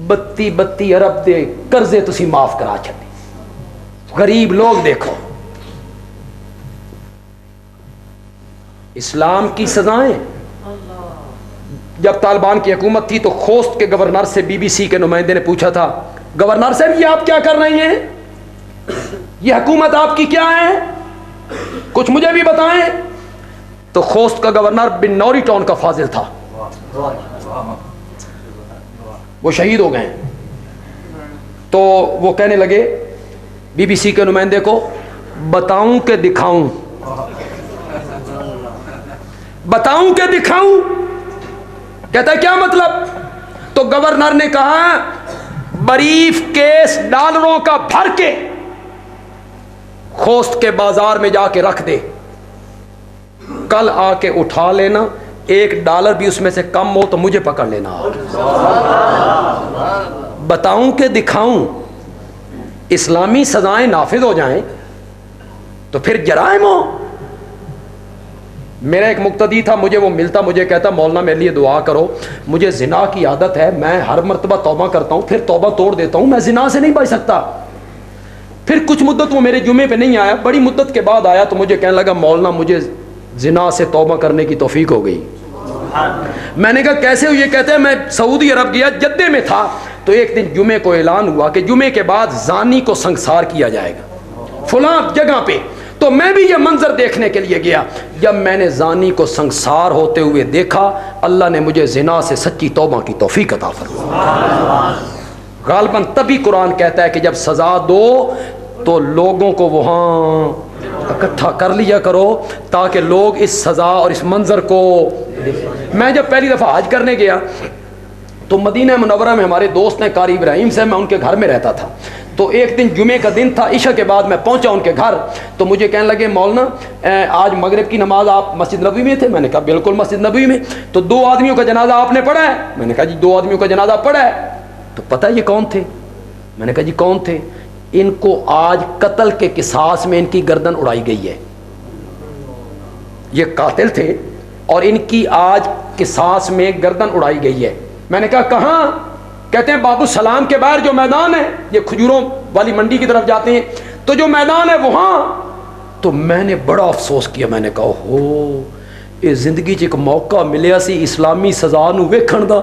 32 अरब दे कर्जे तुसी माफ करा छड़े। गरीब लोग देखो, इस्लाम की सजाएं। जब तालिबान की हुकूमत थी तो खोस्त के गवर्नर से बीबीसी के नुमाइंदे ने पूछा था, गवर्नर साहब ये आप क्या कर रही हैं, ये हुकूमत आपकी क्या है, कुछ मुझे भी बताएं। तो खोस्त का गवर्नर बिन्नौरी टाउन का फाजिल था, वो शहीद हो गए। तो वो कहने लगे बीबीसी के नुमाइंदे को, बताऊं कि दिखाऊं, बताऊं कि दिखाऊं। कहता है क्या मतलब। तो गवर्नर ने कहा बरीफ केस डॉलरों का भर के खोस्त के बाजार में जाके रख दे, कल आके उठा लेना, $1 भी उसमें से कम हो तो मुझे पकड़ लेना। बताऊं कि दिखाऊं, इस्लामी सजाएं नाफिज हो जाएं तो फिर जराइम हो। मेरा एक मुक्तदी था, मुझे वो मिलता, मुझे कहता मौलाना मेरे लिए दुआ करो, मुझे जिना की आदत है, मैं हर मर्तबा तौबा करता हूँ फिर तौबा तोड़ देता हूँ, मैं जिना से नहीं बच सकता। फिर कुछ मुद्दत वो मेरे जुमे पे नहीं आया, बड़ी मुद्दत के बाद आया तो मुझे कहने लगा मौलाना मुझे जिना से तौबा करने की तौफीक हो गई। मैंने कहा कैसे हुई? कहते हैं मैं सऊदी अरब गया, जद्दे में था, तो एक दिन जुमे को ऐलान हुआ कि जुमे के बाद जानी को संसार किया जाएगा फलां जगह पे। तो मैं भी ये मंजर देखने के लिए गया। जब मैंने जानी को संसार होते हुए देखा, अल्लाह ने मुझे जिना से सच्ची तौबा की तौफीक अता फरमाई। गालबन तभी कुरान कहता है कि जब सजा दो तो लोगों को वहाँ इकट्ठा कर लिया करो ताकि लोग इस सजा और इस मंजर को। मैं जब पहली दफ़ा हज करने गया तो मदीना मुनव्वरा में हमारे दोस्त हैं कारी इब्राहिम से, मैं उनके घर में रहता था। तो एक दिन जुमे का दिन था, इशा के बाद मैं पहुंचा उनके घर, तो मुझे कहने लगे मौलाना आज मगरिब की नमाज आप मस्जिद नबवी में थे? मैंने कहा बिल्कुल मस्जिद नबवी में। तो 2 आदमियों का जनाजा आपने पढ़ा है? मैंने कहा जी 2 आदमियों का जनाजा पढ़ा है। तो पता ये कौन थे? मैंने कहा जी कौन थे? इनको आज कत्ल के किसास में इनकी गर्दन उड़ाई गई है। ये कातिल थे और इनकी आज किसास में गर्दन उड़ाई गई है। मैंने कहा कहाँ? कहते हैं बाबू सलाम के बाहर जो मैदान है, ये खजूरों वाली मंडी की तरफ जाते हैं, तो जो मैदान है वहाँ। तो मैंने बड़ा अफसोस किया। मैंने कहा हो ये जिंदगी च एक मौका मिलिया सी इस्लामी सजा नूं वेखण दा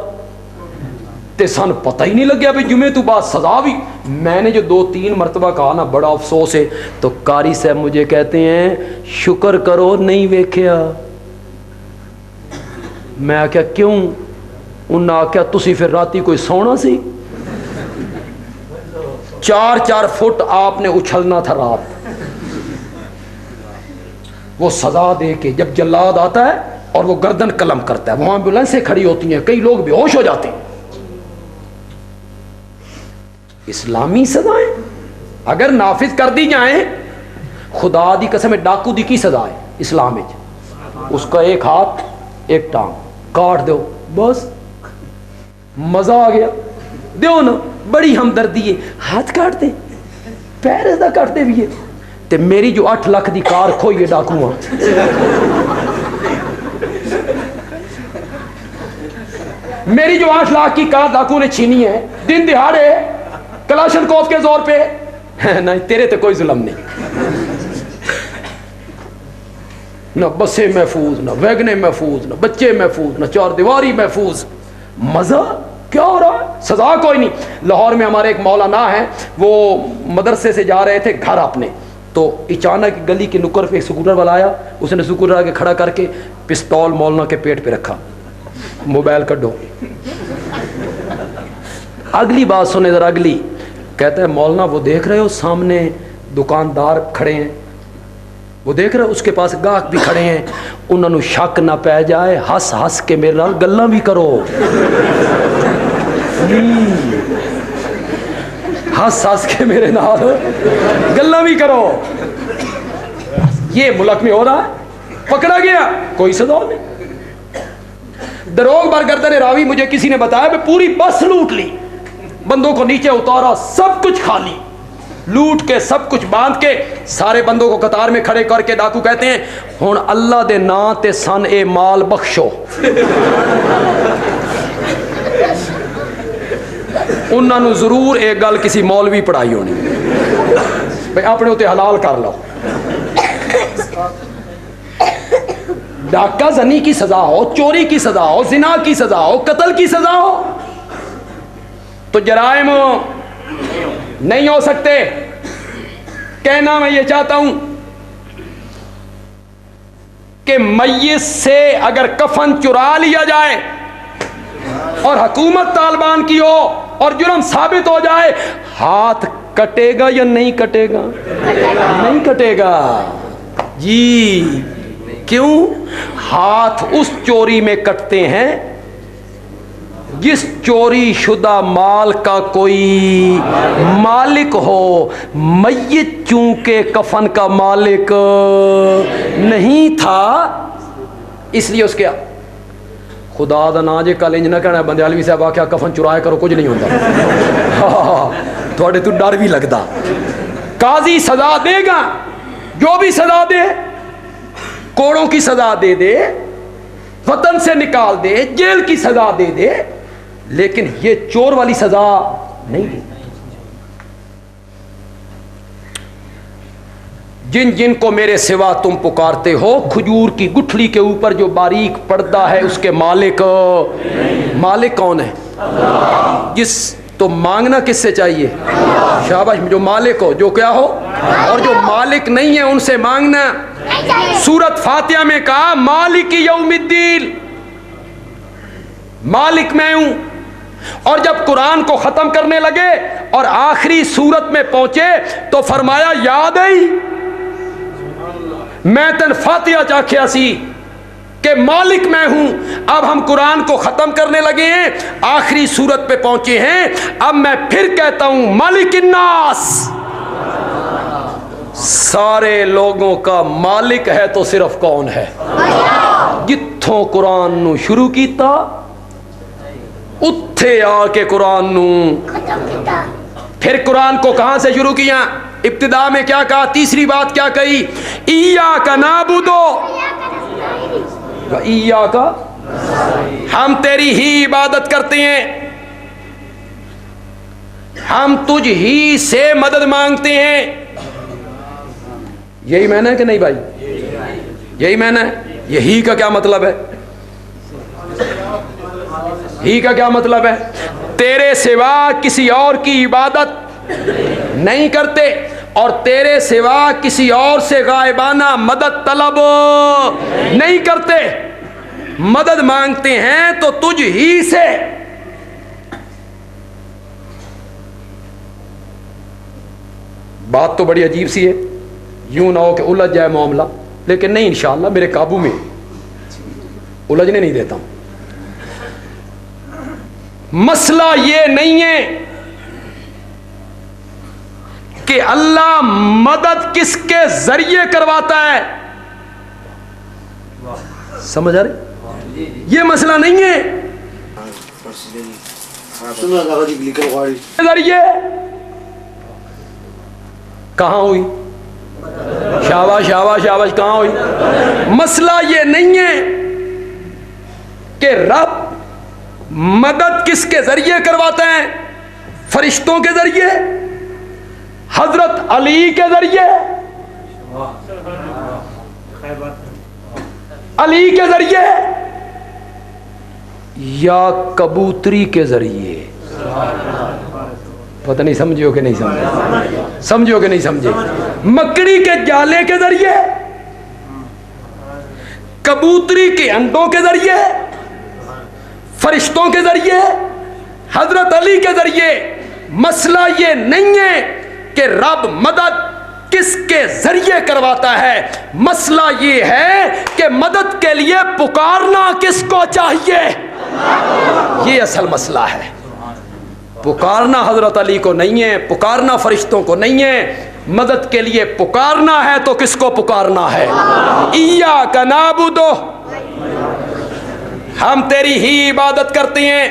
ते सन पता ही नहीं लग्या भी जुमे तो बाद सजा भी। मैंने जो 2-3 मरतबा कहा ना बड़ा अफसोस है। तो कारी साहब मुझे कहते हैं शुक्र करो नहीं वेख्या। मैं आख्या क्यों? उन्हें आख्या तुसी फिर राती कोई सोना सी? 4-4 फुट आपने उछलना था रात। वो सजा दे के जब जल्लाद आता है और वो गर्दन कलम करता है, वहां एम्बुलेंसें खड़ी होती हैं, कई लोग बेहोश हो जाते हैं। इस्लामी सजाएं अगर नाफिज कर दी जाए, खुदा दी कसम डाकू दी की सजा है इस्लाम में? उसका एक हाथ एक टांग काट दो, बस मजा आ गया। दो ना, बड़ी हमदर्दी है। हाथ काट दे, पैर ऐसा काटते भी है। ते मेरी जो 8 लाख दी कार खोई है डाकू, मेरी जो 8 लाख की कार डाकू ने छीनी है दिन दिहाड़े कलाशनकोव के जोर पे। नहीं तेरे तो कोई जुल्म नहीं, ना बसें महफूज, ना वैगने महफूज, ना बच्चे महफूज, ना चारदीवारी महफूज। मजा क्या हो रहा है? सजा कोई नहीं। लाहौर में हमारे एक मौलाना है, वो मदरसे से जा रहे थे घर अपने, तो अचानक गली की नुक्कड़ पे एक स्कूटर वाला आया। उसने स्कूटर आके खड़ा करके पिस्तौल मौलाना के पेट पे रखा, मोबाइल कड्डो। अगली बात सुने जरा, अगली कहता है मौलाना वो देख रहे हो सामने दुकानदार खड़े हैं, वो देख रहे हो उसके पास गाहक भी खड़े हैं, उन्होंने शक ना पै जाए, हस हस के मेरे नाल गल्लां भी करो। हस हस के मेरे नाल गल्लां भी करो। ये मुल्क में हो रहा है। पकड़ा गया कोई सजा नहीं। दरोग बरगर्दन रावी मुझे किसी ने बताया मैं पूरी बस लूट ली, बंदों को नीचे उतारा, सब कुछ खाली लूट के सब कुछ बांध के सारे बंदों को कतार में खड़े करके डाकू कहते हैं हुण अल्लाह दे नां ते सन ए माल बख्शो। उन्होंने जरूर एक गल किसी मौलवी पढ़ाई होनी भाई अपने उत्ते हलाल कर लो। डाका जनी की सजा हो, चोरी की सजा हो, जिना की सजा हो, कत्ल की सजा हो, तो जराइम नहीं हो सकते। कहना मैं ये चाहता हूं कि मैयत से अगर कफन चुरा लिया जाए और हुकूमत तालिबान की हो और जुर्म साबित हो जाए, हाथ कटेगा या नहीं कटेगा? नहीं कटेगा जी। क्यों? हाथ उस चोरी में कटते हैं जिस चोरी शुदा माल का कोई मालिक हो। मैयत चूंकि कफन का मालिक नहीं था, इसलिए उसके खुदा दा ना जे कल इंज ना कहना बंदयालवी साहब आख्या कफन चुराया करो कुछ नहीं होता। थोड़े तो डर भी लगता। काजी सजा देगा, जो भी सजा दे, कोड़ों की सजा दे दे, वतन से निकाल दे, जेल की सजा दे दे, लेकिन ये चोर वाली सजा नहीं दी। जिन जिन को मेरे सिवा तुम पुकारते हो, खजूर की गुठली के ऊपर जो बारीक पर्दा है उसके मालिक। मालिक कौन है? जिस तो मांगना किससे चाहिए? शाबाश, जो मालिक हो, जो क्या हो, और जो मालिक नहीं है उनसे मांगना। सूरत फातिहा में कहा मालिक यौमिद्दीन, मालिक मैं हूं। और जब कुरान को खत्म करने लगे और आखिरी सूरत में पहुंचे तो फरमाया याद आई मैं तेन फातिहा चाख्या सी कि मालिक मैं हूं। अब हम कुरान को खत्म करने लगे हैं, आखिरी सूरत पे पहुंचे हैं, अब मैं फिर कहता हूं मालिक इन्नास, सारे लोगों का मालिक है तो सिर्फ कौन है? जिथों कुरान नू शुरू कीता उत्थे आके कुरान नू फिर कुरान को कहां से शुरू किया? इब्तिदा में क्या कहा? तीसरी बात क्या कही? इय्याका नाबुदो व इय्याका, हम तेरी ही इबादत करते हैं, हम तुझ ही से मदद मांगते हैं। यही मैंने है कि नहीं भाई? यही मैंने है। यही का क्या मतलब है? ही का क्या मतलब है? तेरे सिवा किसी और की इबादत नहीं करते और तेरे सिवा किसी और से गायबाना मदद तलब नहीं करते, मदद मांगते हैं तो तुझ ही से। बात तो बड़ी अजीब सी है, यूं ना हो कि उलझ जाए मामला, लेकिन नहीं, इंशाअल्लाह मेरे काबू में, उलझने नहीं देता हूं। मसला ये नहीं है कि अल्लाह मदद किसके जरिए करवाता है, समझ आ रही? ये मसला नहीं है। जरिए कहां हुई? शाबाश शाबाश शाबाश, कहां हुई? मसला ये नहीं है कि रब मदद किसके जरिए करवाते हैं? फरिश्तों के जरिए, हजरत अली के जरिए, अली के जरिए, या कबूतरी के जरिए? पता नहीं समझो कि नहीं समझे, समझो कि नहीं समझे? मकड़ी के जाले के जरिए, कबूतरी के अंडों के जरिए, फरिश्तों के जरिए, हजरत अली के जरिए। मसला ये नहीं है कि रब मदद किसके जरिए करवाता है, मसला ये है कि मदद के लिए पुकारना किसको चाहिए, ये असल मसला है। पुकारना हजरत अली को नहीं है, पुकारना फरिश्तों को नहीं है, मदद के लिए पुकारना है तो किसको पुकारना है? इय्याका नाबुदो, हम तेरी ही इबादत करते हैं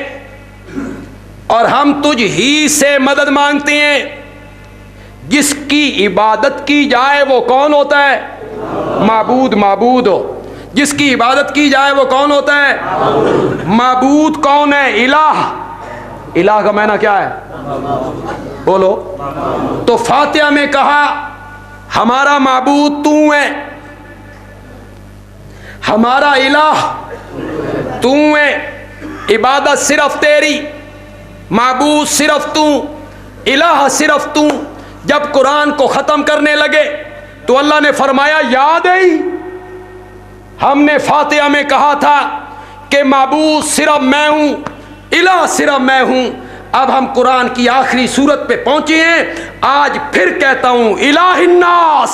और हम तुझ ही से मदद मांगते हैं। जिसकी इबादत की जाए वो कौन होता है? माबूद, माबूद हो। जिसकी इबादत की जाए वो कौन होता है? माबूद कौन है? इलाह। इलाह का मायना क्या है? बोलो। तो फातिहा में कहा हमारा माबूद तू है, हमारा इलाह तू है, इबादत सिर्फ तेरी, माबूद सिर्फ तू, इलाह सिर्फ तू। जब कुरान को खत्म करने लगे तो अल्लाह ने फरमाया याद आई हमने फातिहा में कहा था कि माबूद सिर्फ मैं हूं, इलाह सिर्फ मैं हूं। अब हम कुरान की आखिरी सूरत पे पहुंचे हैं, आज फिर कहता हूं इलाहिन्नास,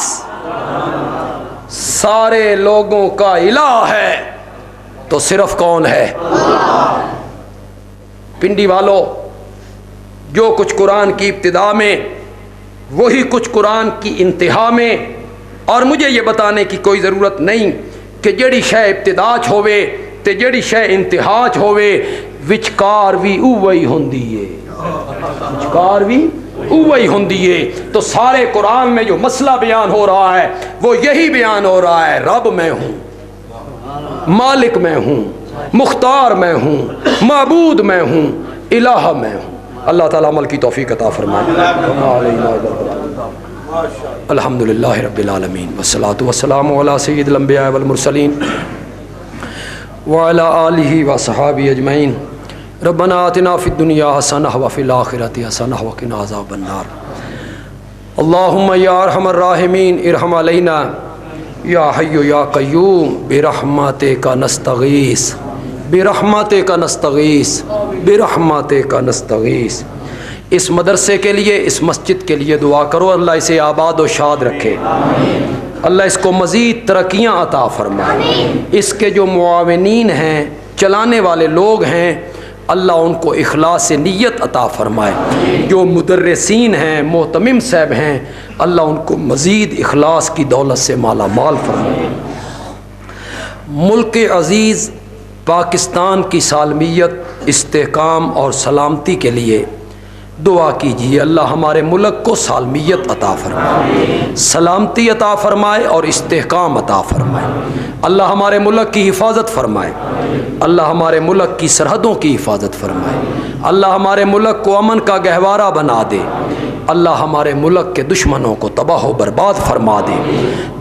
सारे लोगों का इलाह है तो सिर्फ कौन है? पिंडी वालों, जो कुछ कुरान की इब्तिदा में वही कुछ कुरान की इंतहा में, और मुझे ये बताने की कोई ज़रूरत नहीं कि जड़ी शय इब्तिदाच होवे ते जड़ी शय इंतहाच होवे, विचकार भी उवई होंदी है, विचकार भी उवई होंदी है। तो सारे कुरान में जो मसला बयान हो रहा है वो यही बयान हो रहा है, रब मैं हूँ, मालिक मैं हूँ, मुख्तार मैं हूँ, माबूद मैं हूँ, इलाह मैं हूँ। अल्लाह ताला अमल की तौफीक अता फरमाए। अल्हम्दुलिल्लाह रब्बिल आलमीन वस्सलातु वस्सलामु अला सय्यिदिल अंबिया वल मुरसलीन व अला आलिहि व सहाबी अजमईन। रब्बना आतिना फिद दुनिया हसनह व फिल आखिरति हसनह व क़िना अज़ाबन्नार। अल्लाहुम्मा या अरहमर राहिमीन इरहम अलैना या हय्यु या क़य्यूम बिरहमतिका नस्तगीस बिरहमतिका नस्तगीस बिरहमतिका नस्तगीस। इस मदरसे के लिए, इस मस्जिद के लिए दुआ करो, अल्लाह इसे आबाद व शाद रखे, अल्लाह इसको मज़ीद तरक्कियाँ अता फरमाए। इसके जो मुआविनीन हैं, चलाने वाले लोग हैं, अल्लाह उनको इखलास से नीयत अता फरमाए। जो मुदर्रिसीन हैं, मोहतमिम साहब हैं, अल्लाह उनको मज़ीद इखलास की दौलत से माला माल फरमाए। मुल्क अज़ीज़ पाकिस्तान की सालमियत, इस्तेहकाम और सलामती के लिए दुआ कीजिए। अल्लाह हमारे मुल्क को सालमियत अता फरमाए, सलामती अता फरमाए और इस्तेहकाम अता फरमाए। अल्लाह हमारे मुल्क की हिफाजत फरमाए, अल्लाह हमारे मुल्क की सरहदों की हिफाजत फरमाए, अल्लाह हमारे मुल्क को अमन का गहवारा बना दे, अल्लाह हमारे मुल्क के दुश्मनों को तबाह व बर्बाद फरमा दे।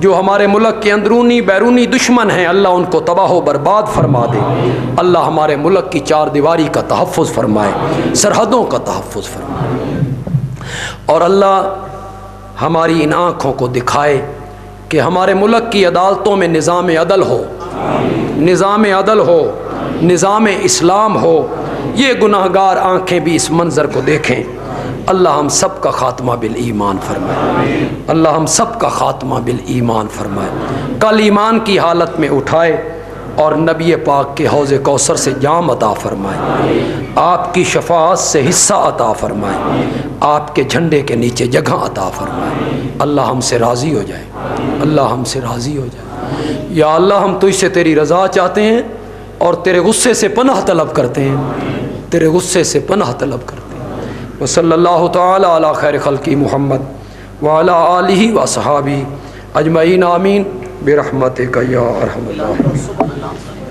जो हमारे मुल्क के अंदरूनी बैरूनी दुश्मन हैं, अल्लाह उनको तबाह व बर्बाद फरमा दे। अल्लाह हमारे मुल्क की चार दीवारी का तहफ़्फ़ुज़ फरमाए, सरहदों का तहफ़्फ़ुज़ फरमाए। और अल्लाह हमारी इन आँखों को दिखाए कि हमारे मुल्क की अदालतों में निज़ाम अदल हो, निज़ाम अदल हो, निज़ाम इस्लाम हो। ये गुनाहगार आँखें भी इस मंज़र को देखें। अल्लाह हम सब का ख़ात्मा बिल ईमान फरमाए, अल्लाह हम सब का ख़ात्मा बिल ईमान फरमाए। कल ईमान की हालत में उठाए और नबी पाक के हौज़ कौसर से जाम अता फरमाए, आपकी शफाअत से हिस्सा अता फरमाए, आपके झंडे के नीचे जगह अता फरमाए। अल्लाह हमसे राज़ी हो जाए, अल्लाह हमसे राज़ी हो जाए। या अल्लाह हम तुझसे तेरी रज़ा चाहते हैं और तेरे गुस्से से पनाह तलब करते हैं, तेरे गुस्से से पनाह तलब करते हैं। व सल्लल्लाहु तआला अला खैर खल्क़ी मुहम्मद व अला आलिहि व असहाबी अजमईन आमीन बिरहमतिका या अरहमर राहिमीन।